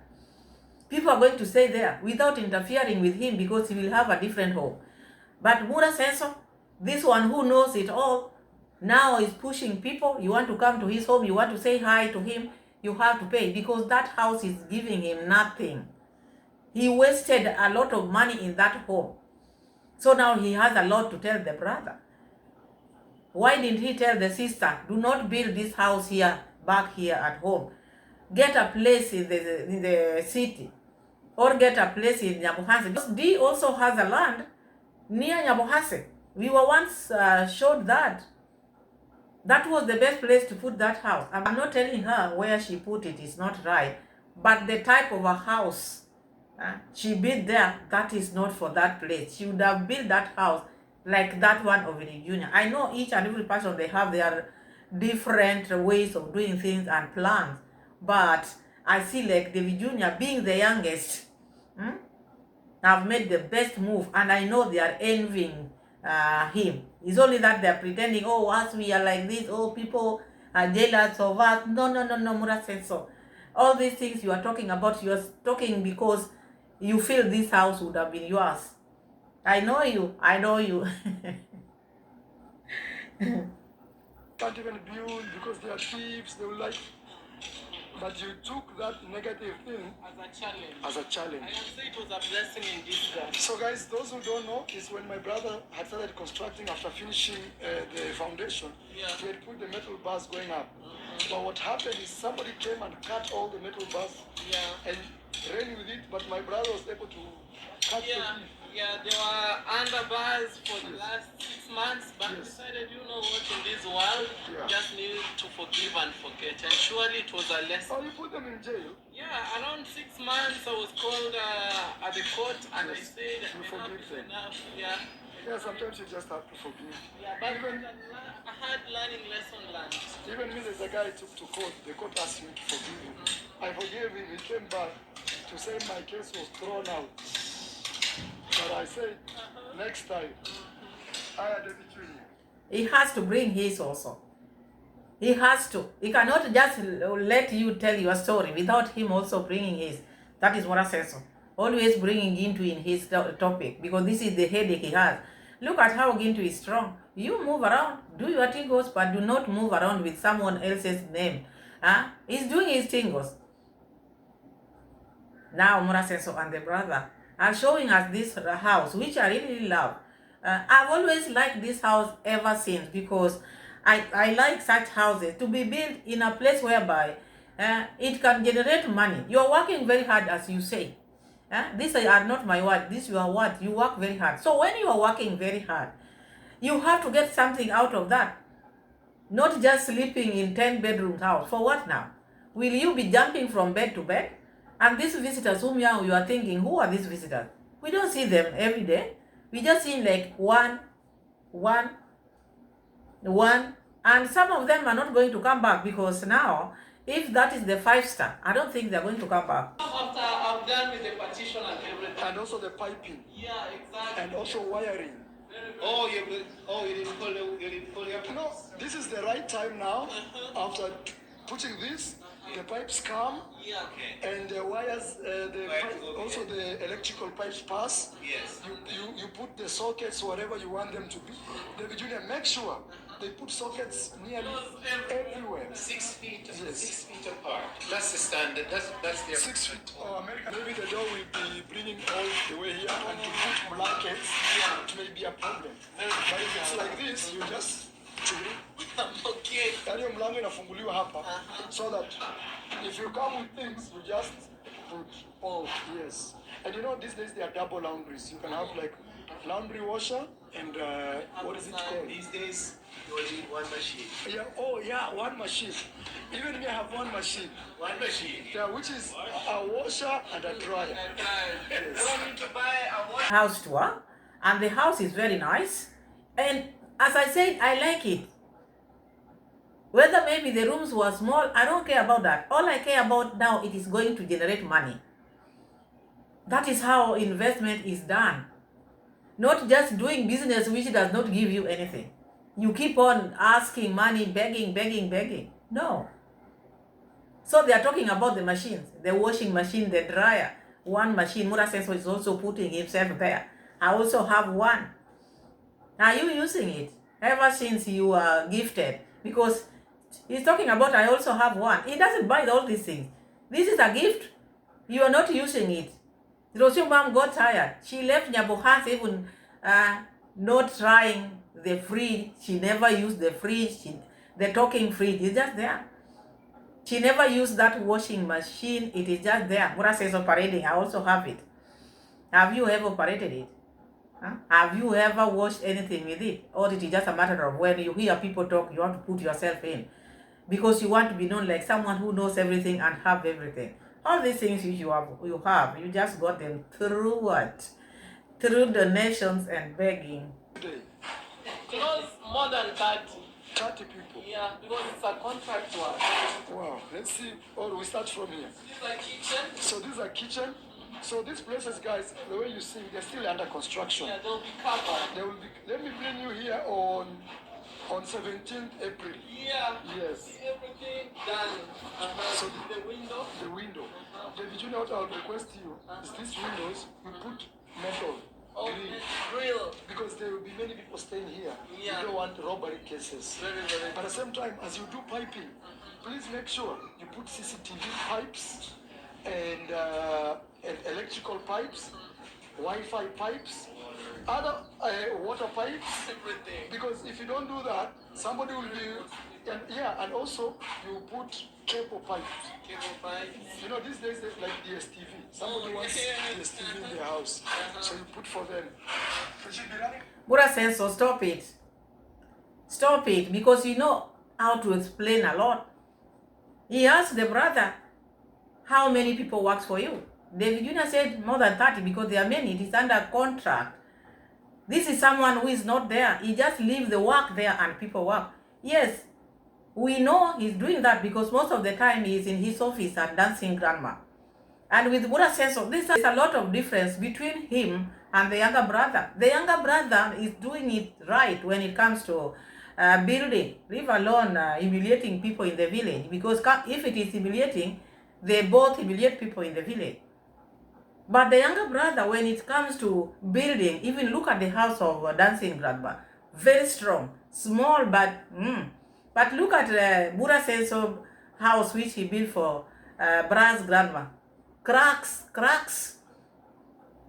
People are going to stay there without interfering with him because he will have a different home. But Mura Senso, this one who knows it all, now is pushing people. You want to come to his home, you want to say hi to him, you have to pay because that house is giving him nothing. He wasted a lot of money in that home. So now he has a lot to tell the brother. Why didn't he tell the sister, do not build this house here, back here at home. Get a place in the city. Or get a place in Nyabuhase. Because D also has a land near Nyabuhase. We were once showed that. That was the best place to put that house. I'm not telling her where she put it is not right. But the type of a house she built there, that is not for that place. She would have built that house like that one over in Junior. I know each and every person, they have their different ways of doing things and plans. But I see like David Jr. being the youngest, have made the best move. And I know they are envying him. It's only that they're pretending, oh, us, we are like this. Oh, people are jealous of us. No, Mura said so. All these things you are talking about, you are talking because you feel this house would have been yours. I know you. Can't even build because they are thieves. They will like But you took that negative thing as a challenge. as a I challenge. can say it was a blessing in disguise. So guys, those who don't know, is when my brother had started constructing after finishing the foundation, Yeah. he had put the metal bars going up. But what happened is somebody came and cut all the metal bars Yeah. and ran with it, but my brother was able to cut Yeah, the yeah, they were under bars for the Yes. last 6 months, but Yes. decided, you know what, in this world, Yeah. just need to forgive and forget. And surely it was a lesson. Oh, you put them in jail? Yeah, around 6 months I was called at the court and I Yes. said, You enough forgive is them. enough. Yeah. Yeah, sometimes you just have to forgive. Yeah, but Even- a hard learning lesson learned. Even me, there's a guy I took to court. The court asked me to forgive him. I forgave him. He came back to say my case was thrown out. But I said, next time, I had a Junior. He has to bring his also. He has to. He cannot just let you tell your story without him also bringing his. That is what I said. So. Always bringing into in his topic, because this is the headache he has. Look at how Gintu is strong. You move around, do your tingles, but do not move around with someone else's name. He's doing his tingles. Now Murasenso and the brother are showing us this house, which I really love. I've always liked this house ever since, because I like such houses to be built in a place whereby it can generate money. You're working very hard, as you say. These are not my word, this your word. You work very hard. So when you are working very hard, you have to get something out of that. Not just sleeping in 10-bedroom house. For what now? Will you be jumping from bed to bed? And these visitors whom you are thinking, who are these visitors? We don't see them every day. We just see like one, and some of them are not going to come back, because now, if that is the 5-star, I don't think they're going to come back. After I'm done with the partition and everything. And also the piping. Yeah, exactly. And also wiring. Oh, you didn't call your No, this is the right time now. After putting this, the pipes come. Yeah. And the wires, also the electrical pipes pass. Yes. You put the sockets wherever you want them to be. David Junior, make sure they put sockets nearly everywhere. 6 feet, Yes. 6 feet apart. That's the standard. That's the 6 feet. American, maybe the door will be bringing all the way here, and to put blankets, it may be a problem. But if it's like this, you just Okay. yaani mlango inafunguliwa hapa, so that if you come with things, you just put all. Yes. And you know, these days they are double laundries. You can have like laundry washer and what is it called? These days, you only need one machine. Yeah. Oh yeah, one machine. Even me, I have one machine. One machine. Yeah, which is a washer and a dryer. I don't need to buy a water. House tour, and the house is very nice, and as I said, I like it. Whether maybe the rooms were small, I don't care about that. All I care about now, it is going to generate money. That is how investment is done. Not just doing business which does not give you anything. You keep on asking money, begging. No. So they are talking about the machines, the washing machine, the dryer. One machine, Mura Senso is also putting himself there. I also have one. Are you using it? Ever since you are gifted? Because he's talking about I also have one. He doesn't buy all these things. This is a gift. You are not using it. Rosio mom got tired. She left Nyabohans even not trying the fridge. She never used the fridge. The talking fridge is just there. She never used that washing machine. It is just there. Mura says operating. I also have it. Have you ever operated it? Have you ever washed anything with it? Or it is just a matter of when you hear people talk, you want to put yourself in, because you want to be known like someone who knows everything and have everything. All these things you have, you just got them through what? Through donations and begging. Today, Close more than 30. 30 people. Yeah, because it's a contract work. Wow. Let's see. Or we start from here. This is a kitchen. So this is a kitchen. So these places, guys, the way you see, they're still under construction. Yeah, they'll be covered. They will be. Let me bring you here on 17th April. Yeah. Yes. Everything done. So The window. the window. David, you know what I would request you is these windows we put metal Oh, grill, grill. because there will be many people staying here. Yeah. You don't want robbery cases. Very, very At the same time, as you do piping, please make sure you put CCTV pipes and electrical pipes, Wi-Fi pipes, other water pipes. Everything. Because if you don't do that, somebody will be, and also you put cable pipes. Cable pipes. You know, these days they like DSTV. Somebody wants DSTV in their house, so you put for them. Buddha says, so stop it. Stop it, because you know how to explain a lot. He asked the brother, how many people works for you? David Jr. said more than 30 because there are many. It is under contract. This is someone who is not there. He just leaves the work there and people work. Yes, we know he's doing that because most of the time he is in his office and dancing grandma. And with Buddha says, so there's a lot of difference between him and the younger brother. The younger brother is doing it right when it comes to building, leave alone humiliating people in the village. Because if it is humiliating, they both humiliate people in the village. But the younger brother, when it comes to building, even look at the house of dancing grandma, very strong, small, but look at Buddha says of house which he built for Bra's grandma. Cracks.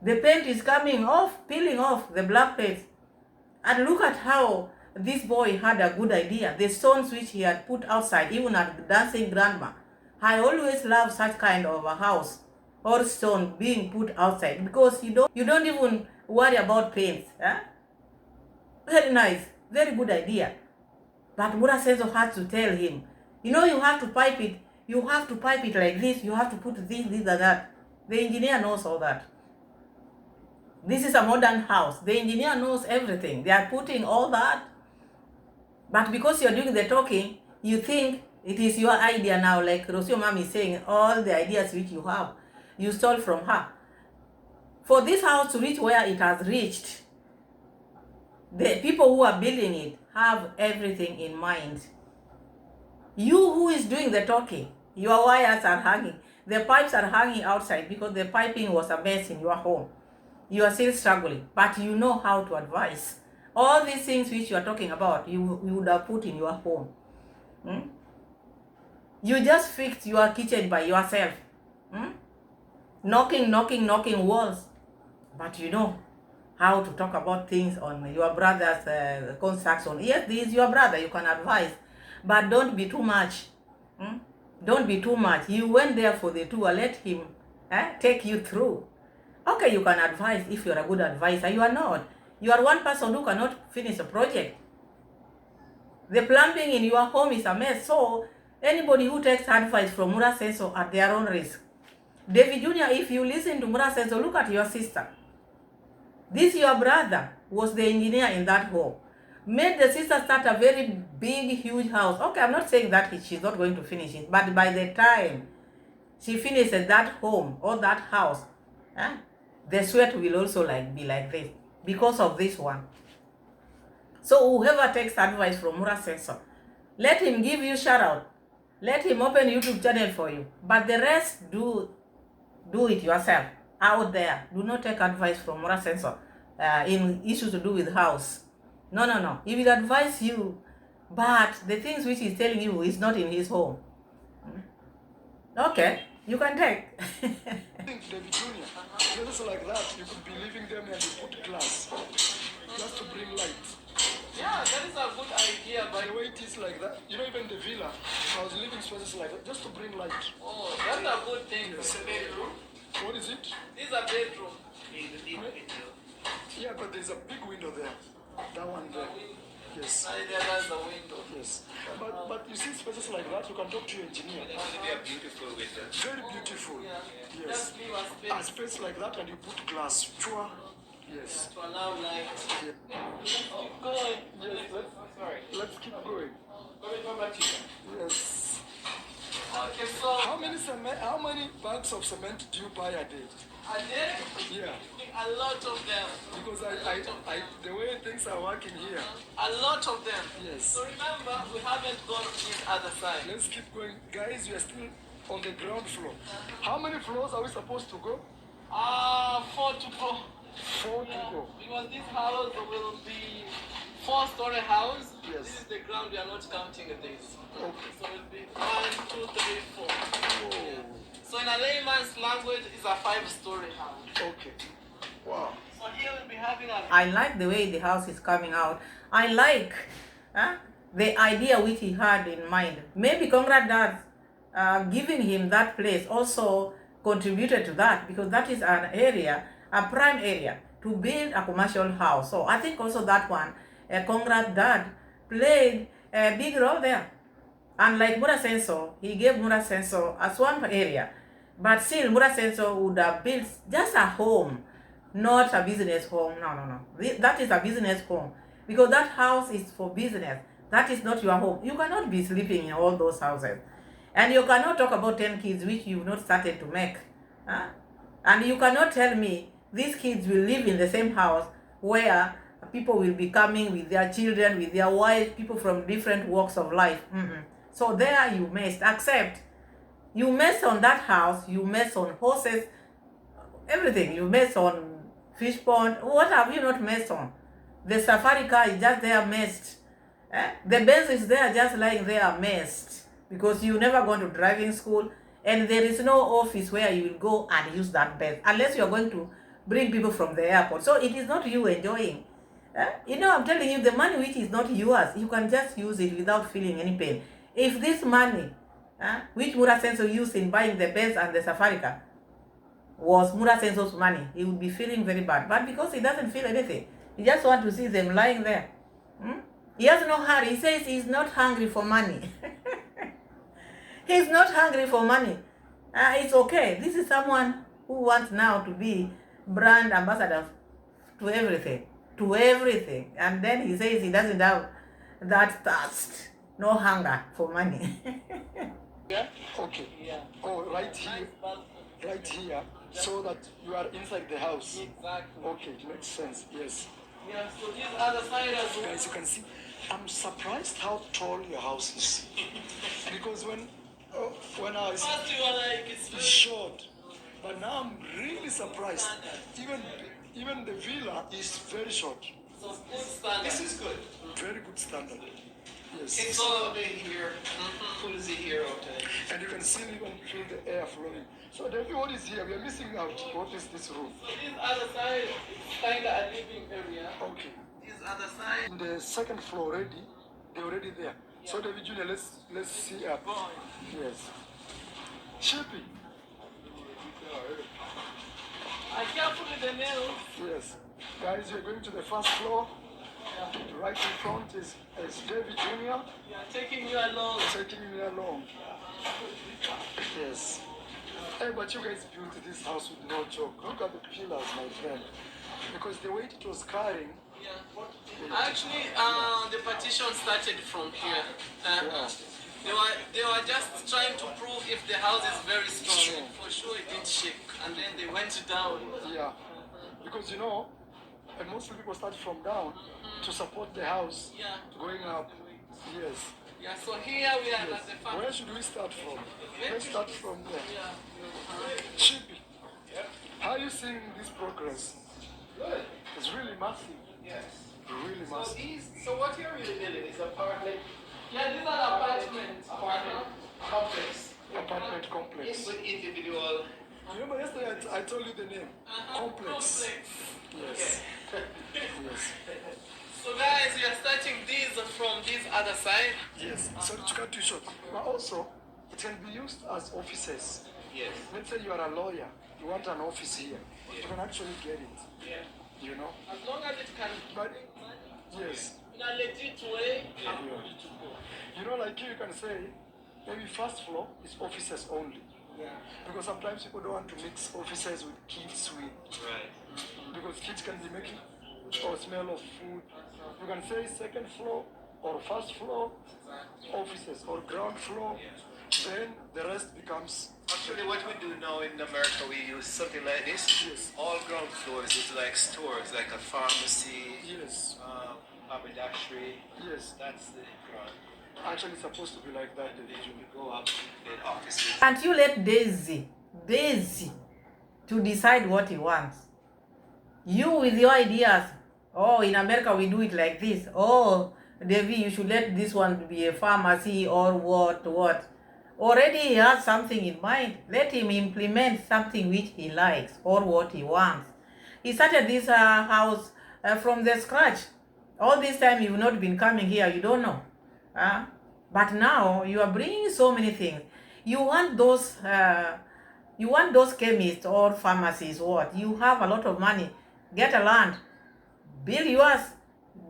The paint is coming off, peeling off the black paint. And look at how this boy had a good idea. The stones which he had put outside, even at dancing grandma. I always love such kind of a house or stone being put outside because you don't even worry about paint. Very nice, very good idea. But Buddha Senso had to tell him, you know, you have to pipe it. You have to pipe it like this. You have to put this, and that. The engineer knows all that. This is a modern house. The engineer knows everything. They are putting all that. But because you're doing the talking, you think it is your idea now, like Rosio Mom is saying, all the ideas which you have, you stole from her. For this house to reach where it has reached, the people who are building it have everything in mind. You who is doing the talking, your wires are hanging. The pipes are hanging outside because the piping was a mess in your home. You are still struggling, but you know how to advise. All these things which you are talking about, you would have put in your home. You just fixed your kitchen by yourself. Knocking walls. But you know how to talk about things on your brother's construction. Yes, this is your brother, you can advise. But don't be too much. Don't be too much. You went there for the tour, let him take you through. Okay, you can advise if you're a good advisor. You are not. You are one person who cannot finish a project. The plumbing in your home is a mess. So anybody who takes advice from Mura Senso at their own risk. David Jr., if you listen to Mura Senso, look at your sister. This your brother was the engineer in that home. Made the sister start a very big, huge house. Okay, I'm not saying that she's not going to finish it, but by the time she finishes that home or that house, the sweat will also be like this because of this one. So whoever takes advice from Mura Senso, let him give you shout out. Let him open YouTube channel for you. But the rest, do it yourself out there. Do not take advice from Mura Senso in issues to do with house. No. He will advise you, but the things which he's telling you is not in his home. Okay, you can take. David Jr., places like that, you could be leaving them and you put glass just to bring light. Yeah, that is a good idea, By but the way it is like that, you know, even the villa, I was living spaces like that just to bring light. oh, that's a good thing. Yes. For the bedroom. What is it? This is a bedroom. Yeah, but there's a big window there. That one there. Yes. Right there, that's the window. Yes. But you see spaces like that, you can talk to your engineer. They are beautiful windows. Very beautiful. Yeah. Yes. Just leave a A space space like that and you put glass. Chua. Yes. to allow light. Yeah. Keep going. Yes, let's keep going. Yes. Okay, so How many bags of cement do you buy a day? a day, Yeah. a lot of them. Because the way things are working here. A lot of them. Yes. So remember, we haven't gone to this other side. Let's keep going. Guys, we are still on the ground floor. How many floors are we supposed to go? 4 to go. 4 to go. Because this house will be 4-story house. Yes. This is the ground. We are not counting this. Okay. So it'll be 1, 2, 3, 4. Oh. So in a layman's language, it's a 5-story house. Okay. Wow. So here we'll be having a. I like the way the house is coming out. I like the idea which he had in mind. Maybe Conrad Dad giving him that place also contributed to that, because that is an area, a prime area to build a commercial house. So I think also that one, Conrad Dad played a big role there. Unlike Murasenso, he gave Murasenso a swamp area, but still Murasenso would have built just a home, not a business home. No. That is a business home, because that house is for business. That is not your home. You cannot be sleeping in all those houses. And you cannot talk about 10 kids which you've not started to make. And you cannot tell me these kids will live in the same house where people will be coming with their children, with their wives, people from different walks of life. So there you messed. Accept. You mess on that house, you mess on horses, everything. You mess on fish pond. What have you not messed on? The safari car is just there messed. The Benz is there just lying there messed, because you never gone to driving school, and there is no office where you will go and use that Benz unless you are going to bring people from the airport. So it is not you enjoying. I'm telling you, the money which is not yours, you can just use it without feeling any pain. If this money, which Murasenso used in buying the Benz and the safari car, was Murasenso's money, he would be feeling very bad. But because he doesn't feel anything, he just wants to see them lying there. He has no hurry. He says he's not hungry for money. He's not hungry for money. It's okay. This is someone who wants now to be brand ambassador to everything. To everything. And then he says he doesn't have that thirst. No hunger for money. Yeah? Okay. Yeah. Oh, right here. Right here. So that you are inside the house. Exactly. Okay, it makes sense. Yes. Yeah, so this other side as well. Guys, you can see, I'm surprised how tall your house is. Because when I was First you were like, it's very short, but now I'm really surprised. Even the villa is very short. so good standard. This is good. Very good standard. Yes. It's all over here. Cozy here out there. And you can still even feel the air flowing. So Davy, what is here? We are missing out. What is this room? So this other side is kind of a living area. Okay. This other side. In the second floor already, they're already there. So David Junior, let's see up. Yes. Shippy. I careful with the nails. Yes. Guys, you're going to the first floor. Right in front is Davy Junior. Yeah, taking you along. Taking me along. Yes. Hey, but you guys built this house with no joke. Look at the pillars, my friend. Because the weight it was carrying. Yeah. Actually, the partition started from here. Yeah. They were just trying to prove if the house is very strong. For sure it did shake. And then they went down. Yeah. Because and most people start from down to support the house Yeah. going up. Yes. Yeah, so here we are at the Where front. should we start from? Let's start from there. Yeah. Chippy, how are you seeing this progress? Good. It's really massive. Yes. Really So massive. so what you're really building is apartment Yeah, these are apartments. complex. Apartment complex. With individual. Remember yesterday I told you the name? Complex. Yes. Yes. So guys, we are starting these from this other side. Yes. So to cut you short. But also, it can be used as offices. Yes. Let's say you are a lawyer, you want an office here. You can actually get it. Yeah. You know? As long as it can But bring money yes. in a legit way, I'm Yeah. ready to go. You know, like you can say, maybe first floor is offices only. Yeah. Because sometimes people don't want to mix offices with kids with, Right. because kids can be making or smell of food. You can say second floor or first floor offices or ground floor. Then the rest becomes Actually, what we do now in America, we use something like this. Yes. All ground floors is like stores, like a pharmacy, yes, haberdashery. yes. That's the ground. Actually supposed to be like that. The Then vision. we go up in offices. Can't you let Daisy to decide what he wants? You with your ideas, Oh, in America we do it like this. Oh, Davy, you should let this one be a pharmacy or what. Already he has something in mind. Let him implement something which he likes or what he wants. He started this house from the scratch. All this time you've not been coming here, you don't know. But now you are bringing so many things. You want those chemists or pharmacies, what? You have a lot of money. Get a land, build yours,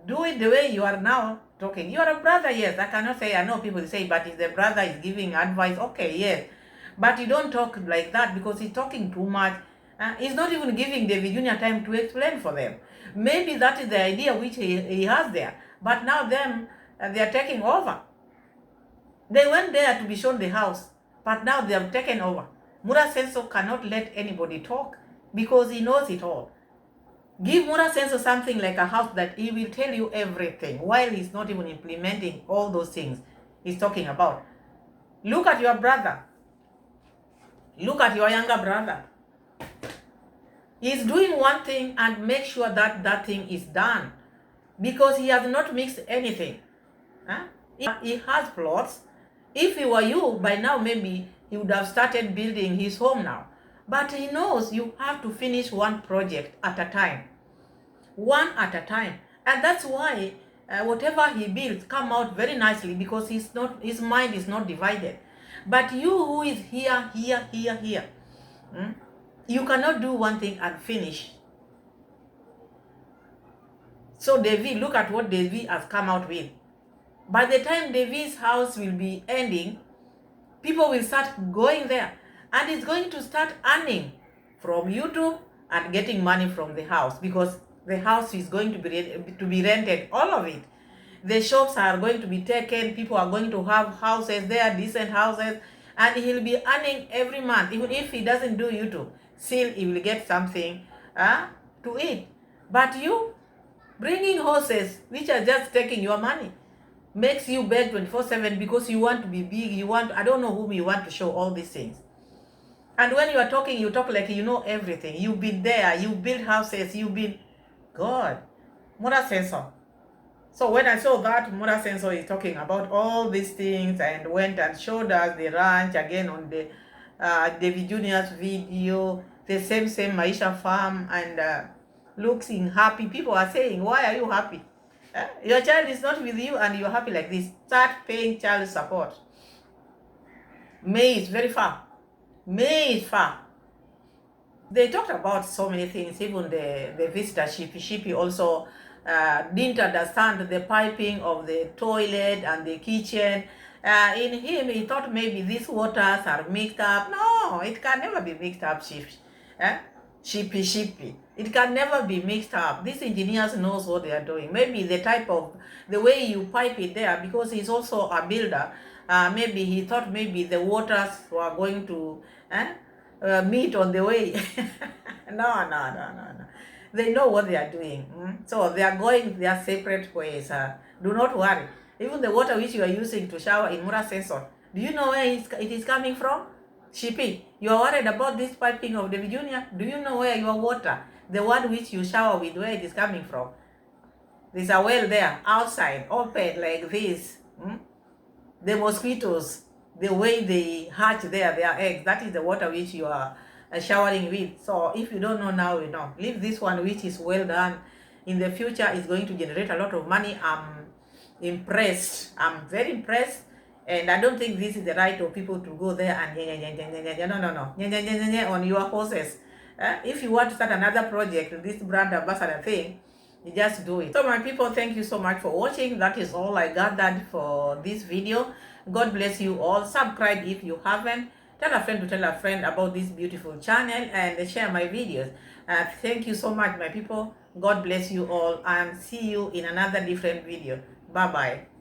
do it the way you are now talking. You are a brother, yes. I cannot say, I know people say, but if the brother is giving advice, okay, yes. But you don't talk like that because he's talking too much. He's not even giving David Jr. time to explain for them. Maybe that is the idea which he has there. But now they are taking over. They went there to be shown the house, but now they have taken over. Mura Senso cannot let anybody talk because he knows it all. Give Mura Senso something like a house that he will tell you everything while he's not even implementing all those things he's talking about. Look at your brother. Look at your younger brother. He's doing one thing and make sure that that thing is done because he has not mixed anything. He has plots. If he were you, by now maybe he would have started building his home now. But he knows you have to finish one project at a time. One at a time. And that's why whatever he builds come out very nicely because his mind is not divided. But you who is here, you cannot do one thing and finish. So Davy, look at what Davy has come out with. By the time Davy's house will be ending, people will start going there and it's going to start earning from YouTube and getting money from the house because the house is going to be rented, all of it. The shops are going to be taken, people are going to have houses there, decent houses, and he'll be earning every month. Even if he doesn't do YouTube, still he will get something to eat. But you bringing horses which are just taking your money makes you beg 24/7 because you want to be big, I don't know whom you want to show all these things. And when you are talking, you talk like you know everything. You've been there, you build houses, God, Mura Senso. So when I saw that Mura Senso is talking about all these things and went and showed us the ranch again on the David Jr.'s video, the same Maisha farm, and looking happy. People are saying, why are you happy? Your child is not with you and you're happy like this. Start paying child support. May is very far. May is far. They talked about so many things, even the visitor Shippy also didn't understand the piping of the toilet and the kitchen. In him, he thought maybe these waters are mixed up. No, it can never be mixed up, Shippy. It can never be mixed up. These engineers knows what they are doing. Maybe the way you pipe it there, because he's also a builder, maybe he thought maybe the waters were going to meet on the way. No. They know what they are doing. So they are going their separate ways. Do not worry. Even the water which you are using to shower in Mura Senso, do you know where it is coming from? Shippy, you are worried about this piping of David Jr. Do you know where your water, the one which you shower with, where it is coming from? There's a well there, outside, open like this. The mosquitoes, the way they hatch their eggs, that is the water which you are showering with. So if you don't know now, you know. Leave this one which is well done. In the future, it's going to generate a lot of money. I'm impressed. I'm very impressed. And I don't think this is the right of people to go there and no, on your horses. If you want to start another project, this brand ambassador thing, you just do it. So my people, thank you so much for watching. That is all I gathered for this video. God bless you all. Subscribe if you haven't. Tell a friend to tell a friend about this beautiful channel and share my videos. Thank you so much, my people. God bless you all and see you in another different video. Bye-bye.